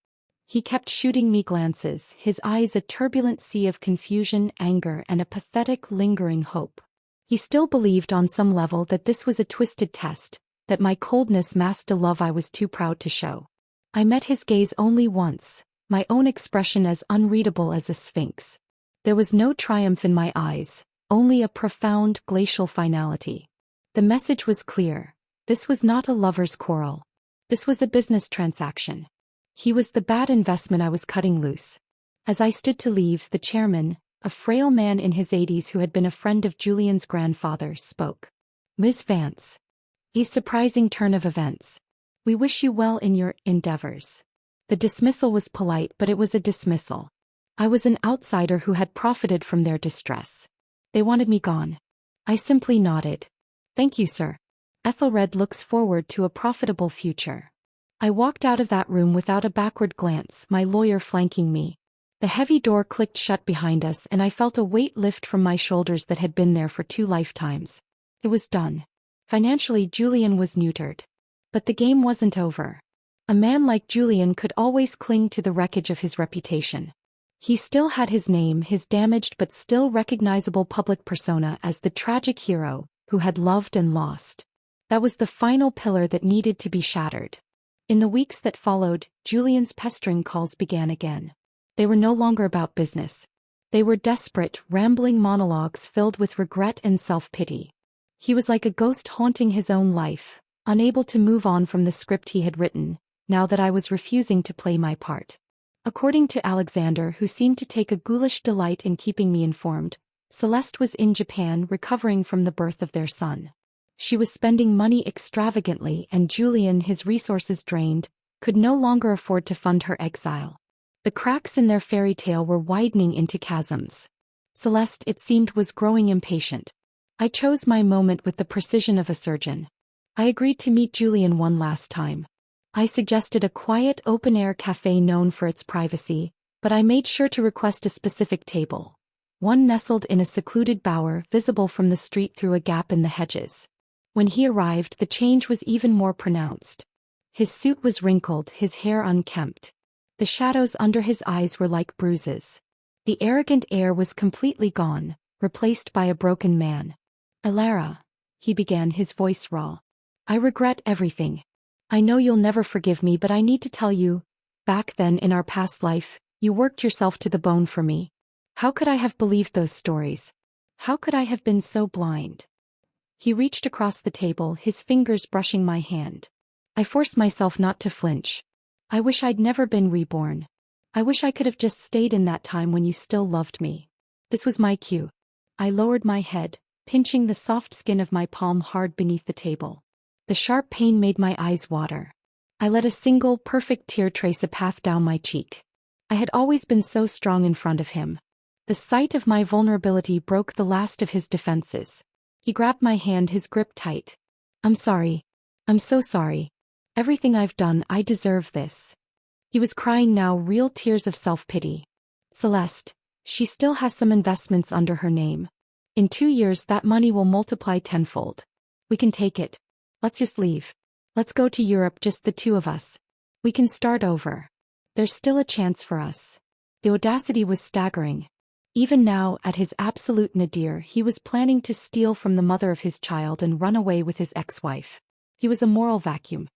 He kept shooting me glances, his eyes a turbulent sea of confusion, anger, and a pathetic, lingering hope. He still believed on some level that this was a twisted test, that my coldness masked a love I was too proud to show. I met his gaze only once, my own expression as unreadable as a sphinx. There was no triumph in my eyes, only a profound, glacial finality. The message was clear. This was not a lover's quarrel. This was a business transaction. He was the bad investment I was cutting loose. As I stood to leave, the chairman, a frail man in his 80s who had been a friend of Julian's grandfather, spoke. "Miss Vance. A surprising turn of events. We wish you well in your endeavors." The dismissal was polite, but it was a dismissal. I was an outsider who had profited from their distress. They wanted me gone. I simply nodded. Thank you, sir. Ethelred looks forward to a profitable future. I walked out of that room without a backward glance, my lawyer flanking me. The heavy door clicked shut behind us and I felt a weight lift from my shoulders that had been there for 2 lifetimes. It was done. Financially, Julian was neutered. But the game wasn't over. A man like Julian could always cling to the wreckage of his reputation. He still had his name, his damaged but still recognizable public persona as the tragic hero who had loved and lost. That was the final pillar that needed to be shattered. In the weeks that followed, Julian's pestering calls began again. They were no longer about business. They were desperate, rambling monologues filled with regret and self-pity. He was like a ghost haunting his own life, unable to move on from the script he had written, now that I was refusing to play my part. According to Alexander, who seemed to take a ghoulish delight in keeping me informed, Celeste was in Japan recovering from the birth of their son. She was spending money extravagantly and Julian, his resources drained, could no longer afford to fund her exile. The cracks in their fairy tale were widening into chasms. Celeste, it seemed, was growing impatient. I chose my moment with the precision of a surgeon. I agreed to meet Julian one last time. I suggested a quiet, open-air cafe known for its privacy, but I made sure to request a specific table. One nestled in a secluded bower visible from the street through a gap in the hedges. When he arrived, the change was even more pronounced. His suit was wrinkled, his hair unkempt. The shadows under his eyes were like bruises. The arrogant air was completely gone, replaced by a broken man. Elara, he began, his voice raw. I regret everything. I know you'll never forgive me, but I need to tell you, back then in our past life, you worked yourself to the bone for me. How could I have believed those stories? How could I have been so blind? He reached across the table, his fingers brushing my hand. I forced myself not to flinch. I wish I'd never been reborn. I wish I could have just stayed in that time when you still loved me. This was my cue. I lowered my head, pinching the soft skin of my palm hard beneath the table. The sharp pain made my eyes water. I let a single, perfect tear trace a path down my cheek. I had always been so strong in front of him. The sight of my vulnerability broke the last of his defenses. He grabbed my hand, his grip tight. I'm sorry. I'm so sorry. Everything I've done, I deserve this. He was crying now, real tears of self-pity. Celeste, she still has some investments under her name. In 2 years that money will multiply tenfold. We can take it. Let's just leave. Let's go to Europe, just the 2 of us. We can start over. There's still a chance for us. The audacity was staggering. Even now, at his absolute nadir, he was planning to steal from the mother of his child and run away with his ex-wife. He was a moral vacuum.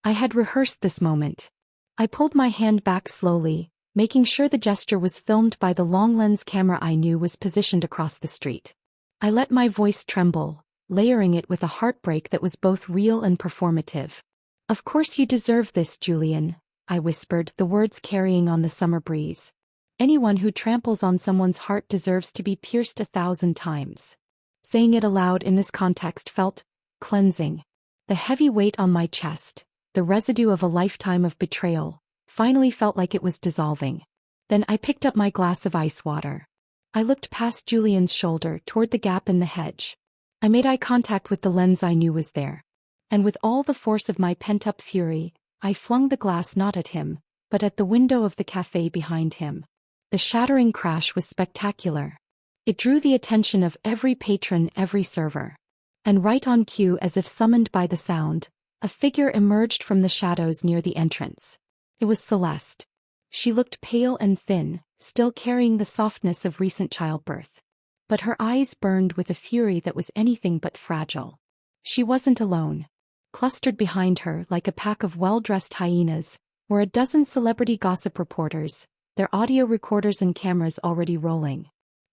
I had rehearsed this moment. I pulled my hand back slowly, making sure the gesture was filmed by the long-lens camera I knew was positioned across the street. I let my voice tremble, layering it with a heartbreak that was both real and performative. Of course you deserve this, Julian, I whispered, the words carrying on the summer breeze. Anyone who tramples on someone's heart deserves to be pierced 1,000 times. Saying it aloud in this context felt cleansing. The heavy weight on my chest, the residue of a lifetime of betrayal, finally felt like it was dissolving. Then I picked up my glass of ice water. I looked past Julian's shoulder toward the gap in the hedge. I made eye contact with the lens I knew was there. And with all the force of my pent-up fury, I flung the glass not at him, but at the window of the cafe behind him. The shattering crash was spectacular. It drew the attention of every patron, every server. And right on cue, as if summoned by the sound, a figure emerged from the shadows near the entrance. It was Celeste. She looked pale and thin, still carrying the softness of recent childbirth. But her eyes burned with a fury that was anything but fragile. She wasn't alone. Clustered behind her like a pack of well-dressed hyenas were a dozen celebrity gossip reporters, their audio recorders and cameras already rolling.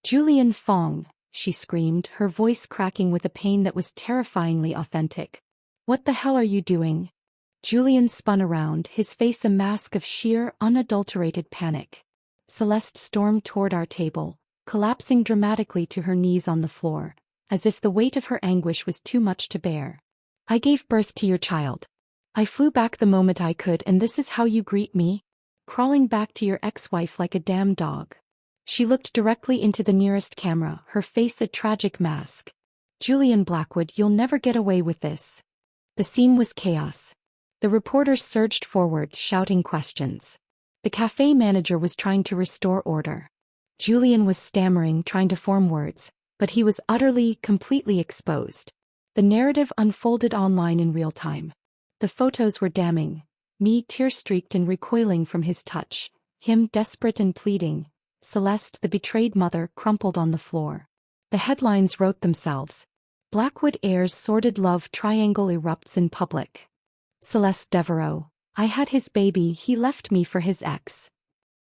Julian Fong, she screamed, her voice cracking with a pain that was terrifyingly authentic. What the hell are you doing? Julian spun around, his face a mask of sheer, unadulterated panic. Celeste stormed toward our table, collapsing dramatically to her knees on the floor, as if the weight of her anguish was too much to bear. I gave birth to your child. I flew back the moment I could, and this is how you greet me? crawling back to your ex-wife like a damn dog. She looked directly into the nearest camera, her face a tragic mask. Julian Blackwood, you'll never get away with this. The scene was chaos. The reporters surged forward, shouting questions. The cafe manager was trying to restore order. Julian was stammering, trying to form words, but he was utterly, completely exposed. The narrative unfolded online in real time. The photos were damning. Me tear-streaked and recoiling from his touch. Him desperate and pleading. Celeste, the betrayed mother, crumpled on the floor. The headlines wrote themselves. Blackwood heir's sordid love triangle erupts in public. Celeste Devereaux. I had his baby, he left me for his ex.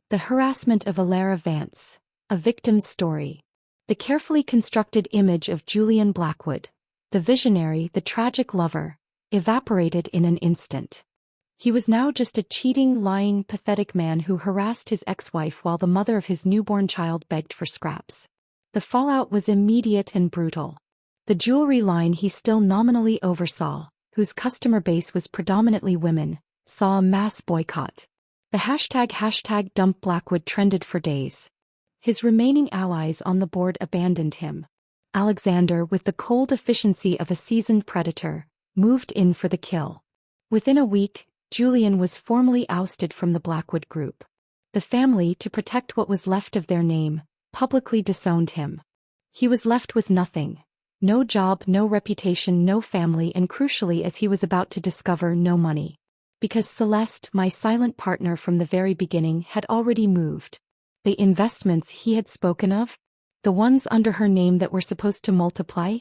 The harassment of Alara Vance. A victim's story. The carefully constructed image of Julian Blackwood, the visionary, the tragic lover, evaporated in an instant. He was now just a cheating, lying, pathetic man who harassed his ex-wife while the mother of his newborn child begged for scraps. The fallout was immediate and brutal. The jewelry line he still nominally oversaw, whose customer base was predominantly women, saw a mass boycott. The hashtag dump Blackwood trended for days. His remaining allies on the board abandoned him. Alexander, with the cold efficiency of a seasoned predator, moved in for the kill. Within a week, Julian was formally ousted from the Blackwood Group. The family, to protect what was left of their name, publicly disowned him. He was left with nothing. No job, no reputation, no family, and crucially, as he was about to discover, no money. Because Celeste, my silent partner from the very beginning, had already moved. The investments he had spoken of? The ones under her name that were supposed to multiply?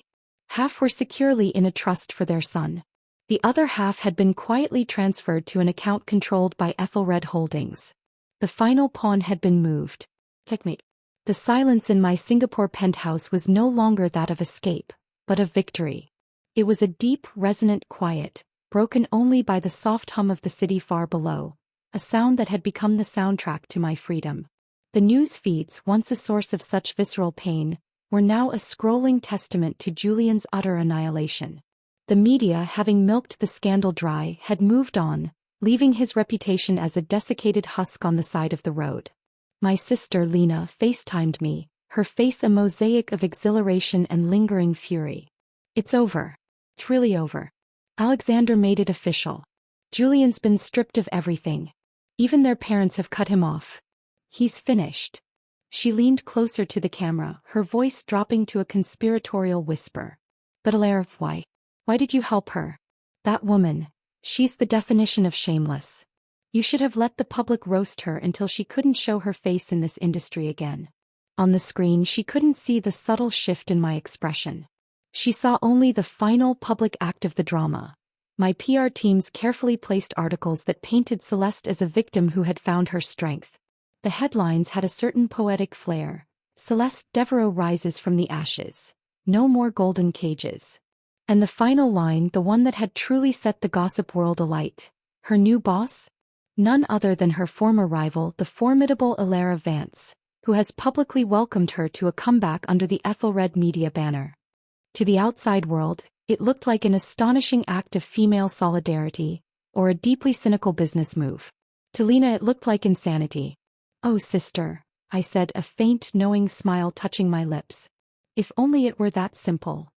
Half were securely in a trust for their son. The other half had been quietly transferred to an account controlled by Ethelred Holdings. The final pawn had been moved. Checkmate. The silence in my Singapore penthouse was no longer that of escape, but of victory. It was a deep, resonant quiet, broken only by the soft hum of the city far below, a sound that had become the soundtrack to my freedom. The news feeds, once a source of such visceral pain, were now a scrolling testament to Julian's utter annihilation. The media, having milked the scandal dry, had moved on, leaving his reputation as a desiccated husk on the side of the road. My sister Lena FaceTimed me, her face a mosaic of exhilaration and lingering fury. It's over. Truly over. Alexander made it official. Julian's been stripped of everything. Even their parents have cut him off. He's finished. She leaned closer to the camera, her voice dropping to a conspiratorial whisper. But Alara, why? Why did you help her? That woman. She's the definition of shameless. You should have let the public roast her until she couldn't show her face in this industry again. On the screen she couldn't see the subtle shift in my expression. She saw only the final public act of the drama. My PR team's carefully placed articles that painted Celeste as a victim who had found her strength. The headlines had a certain poetic flair. Celeste Devereaux rises from the ashes. No more golden cages. And the final line, the one that had truly set the gossip world alight. Her new boss? None other than her former rival, the formidable Alara Vance, who has publicly welcomed her to a comeback under the Ethelred media banner. To the outside world, it looked like an astonishing act of female solidarity, or a deeply cynical business move. To Lena it looked like insanity. Oh sister, I said, a faint, knowing smile touching my lips. If only it were that simple.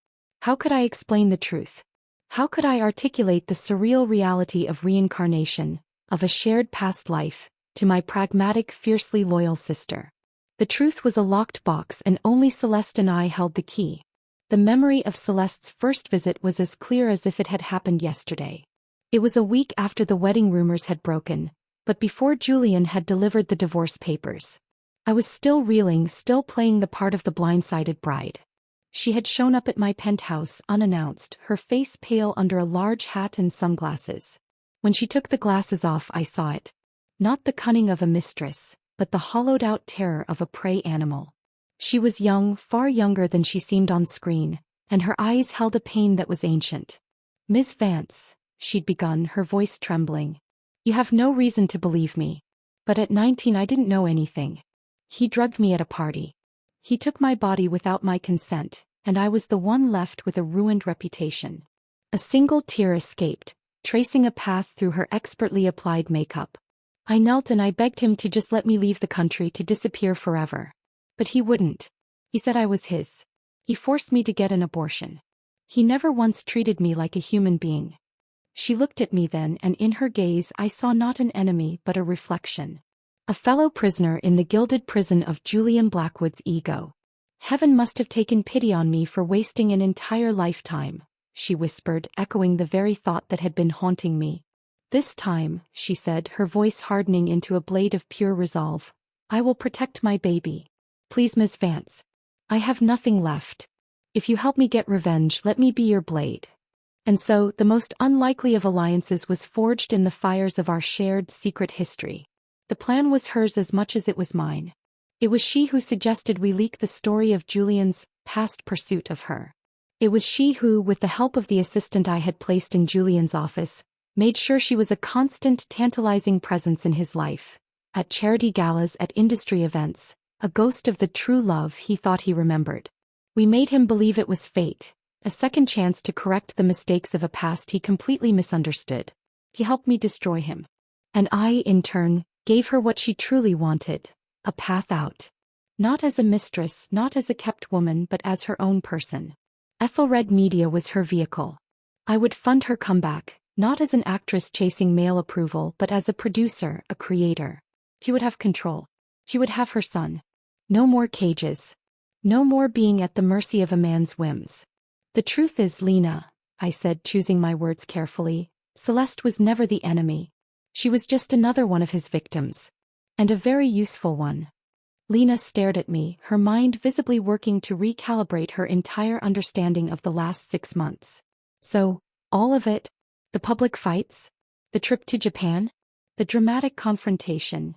How could I explain the truth? How could I articulate the surreal reality of reincarnation, of a shared past life, to my pragmatic, fiercely loyal sister? The truth was a locked box and only Celeste and I held the key. The memory of Celeste's first visit was as clear as if it had happened yesterday. It was a week after the wedding rumors had broken, but before Julian had delivered the divorce papers. I was still reeling, still playing the part of the blindsided bride. She had shown up at my penthouse unannounced, her face pale under a large hat and sunglasses. When she took the glasses off I saw it. Not the cunning of a mistress, but the hollowed-out terror of a prey animal. She was young, far younger than she seemed on screen, and her eyes held a pain that was ancient. Miss Vance, she'd begun, her voice trembling. You have no reason to believe me. But at 19 I didn't know anything. He drugged me at a party. He took my body without my consent, and I was the one left with a ruined reputation. A single tear escaped, tracing a path through her expertly applied makeup. I knelt and I begged him to just let me leave the country to disappear forever. But he wouldn't. He said I was his. He forced me to get an abortion. He never once treated me like a human being. She looked at me then, and in her gaze I saw not an enemy but a reflection. A fellow prisoner in the gilded prison of Julian Blackwood's ego. Heaven must have taken pity on me for wasting an entire lifetime, she whispered, echoing the very thought that had been haunting me. This time, she said, her voice hardening into a blade of pure resolve, I will protect my baby. Please, Miss Vance. I have nothing left. If you help me get revenge, let me be your blade. And so, the most unlikely of alliances was forged in the fires of our shared secret history. The plan was hers as much as it was mine. It was she who suggested we leak the story of Julian's past pursuit of her. It was she who, with the help of the assistant I had placed in Julian's office, made sure she was a constant, tantalizing presence in his life. At charity galas, at industry events, a ghost of the true love he thought he remembered. We made him believe it was fate, a second chance to correct the mistakes of a past he completely misunderstood. He helped me destroy him. And I, in turn, gave her what she truly wanted, a path out. Not as a mistress, not as a kept woman, but as her own person. Ethelred Media was her vehicle. I would fund her comeback, not as an actress chasing male approval, but as a producer, a creator. She would have control. She would have her son. No more cages. No more being at the mercy of a man's whims. The truth is, Lena, I said, choosing my words carefully, Celeste was never the enemy. She was just another one of his victims. And a very useful one. Lena stared at me, her mind visibly working to recalibrate her entire understanding of the last 6 months. So, all of it? The public fights? The trip to Japan? The dramatic confrontation?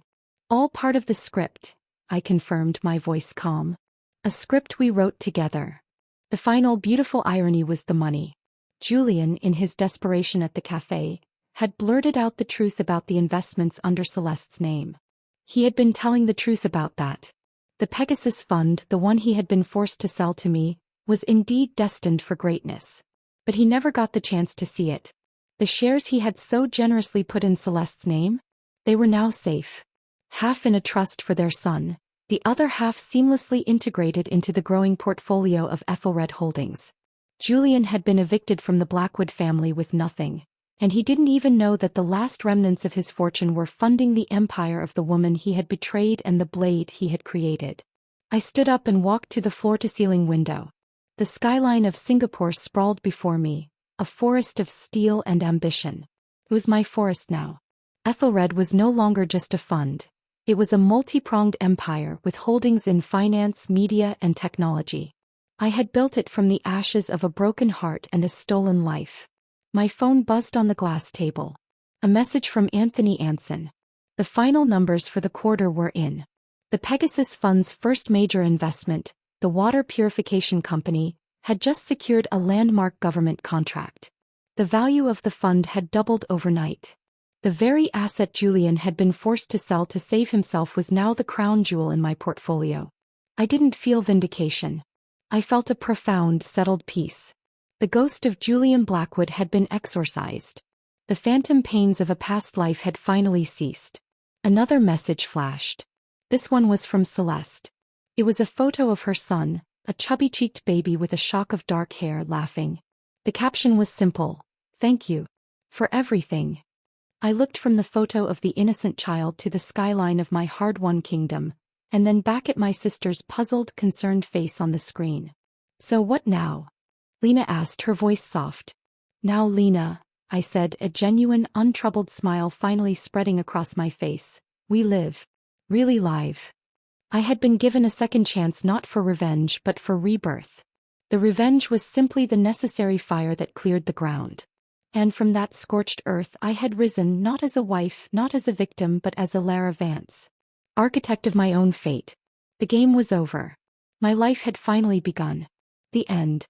All part of the script, I confirmed, my voice calm. A script we wrote together. The final beautiful irony was the money. Julian, in his desperation at the cafe, had blurted out the truth about the investments under Celeste's name. He had been telling the truth about that. The Pegasus Fund, the one he had been forced to sell to me, was indeed destined for greatness. But he never got the chance to see it. The shares he had so generously put in Celeste's name? They were now safe. Half in a trust for their son, the other half seamlessly integrated into the growing portfolio of Ethelred Holdings. Julian had been evicted from the Blackwood family with nothing, and he didn't even know that the last remnants of his fortune were funding the empire of the woman he had betrayed and the blade he had created. I stood up and walked to the floor-to-ceiling window. The skyline of Singapore sprawled before me, a forest of steel and ambition. It was my forest now. Ethelred was no longer just a fund. It was a multi-pronged empire with holdings in finance, media, and technology. I had built it from the ashes of a broken heart and a stolen life. My phone buzzed on the glass table. A message from Anthony Anson. The final numbers for the quarter were in. The Pegasus Fund's first major investment, the water purification company, had just secured a landmark government contract. The value of the fund had doubled overnight. The very asset Julian had been forced to sell to save himself was now the crown jewel in my portfolio. I didn't feel vindication. I felt a profound, settled peace. The ghost of Julian Blackwood had been exorcised. The phantom pains of a past life had finally ceased. Another message flashed. This one was from Celeste. It was a photo of her son, a chubby-cheeked baby with a shock of dark hair, laughing. The caption was simple: "Thank you for everything." I looked from the photo of the innocent child to the skyline of my hard-won kingdom, and then back at my sister's puzzled, concerned face on the screen. "So what now?" Lena asked, her voice soft. "Now, Lena," I said, a genuine, untroubled smile finally spreading across my face, "we live. Really live." I had been given a second chance, not for revenge but for rebirth. The revenge was simply the necessary fire that cleared the ground. And from that scorched earth I had risen, not as a wife, not as a victim, but as a Lara Vance. Architect of my own fate. The game was over. My life had finally begun. The end.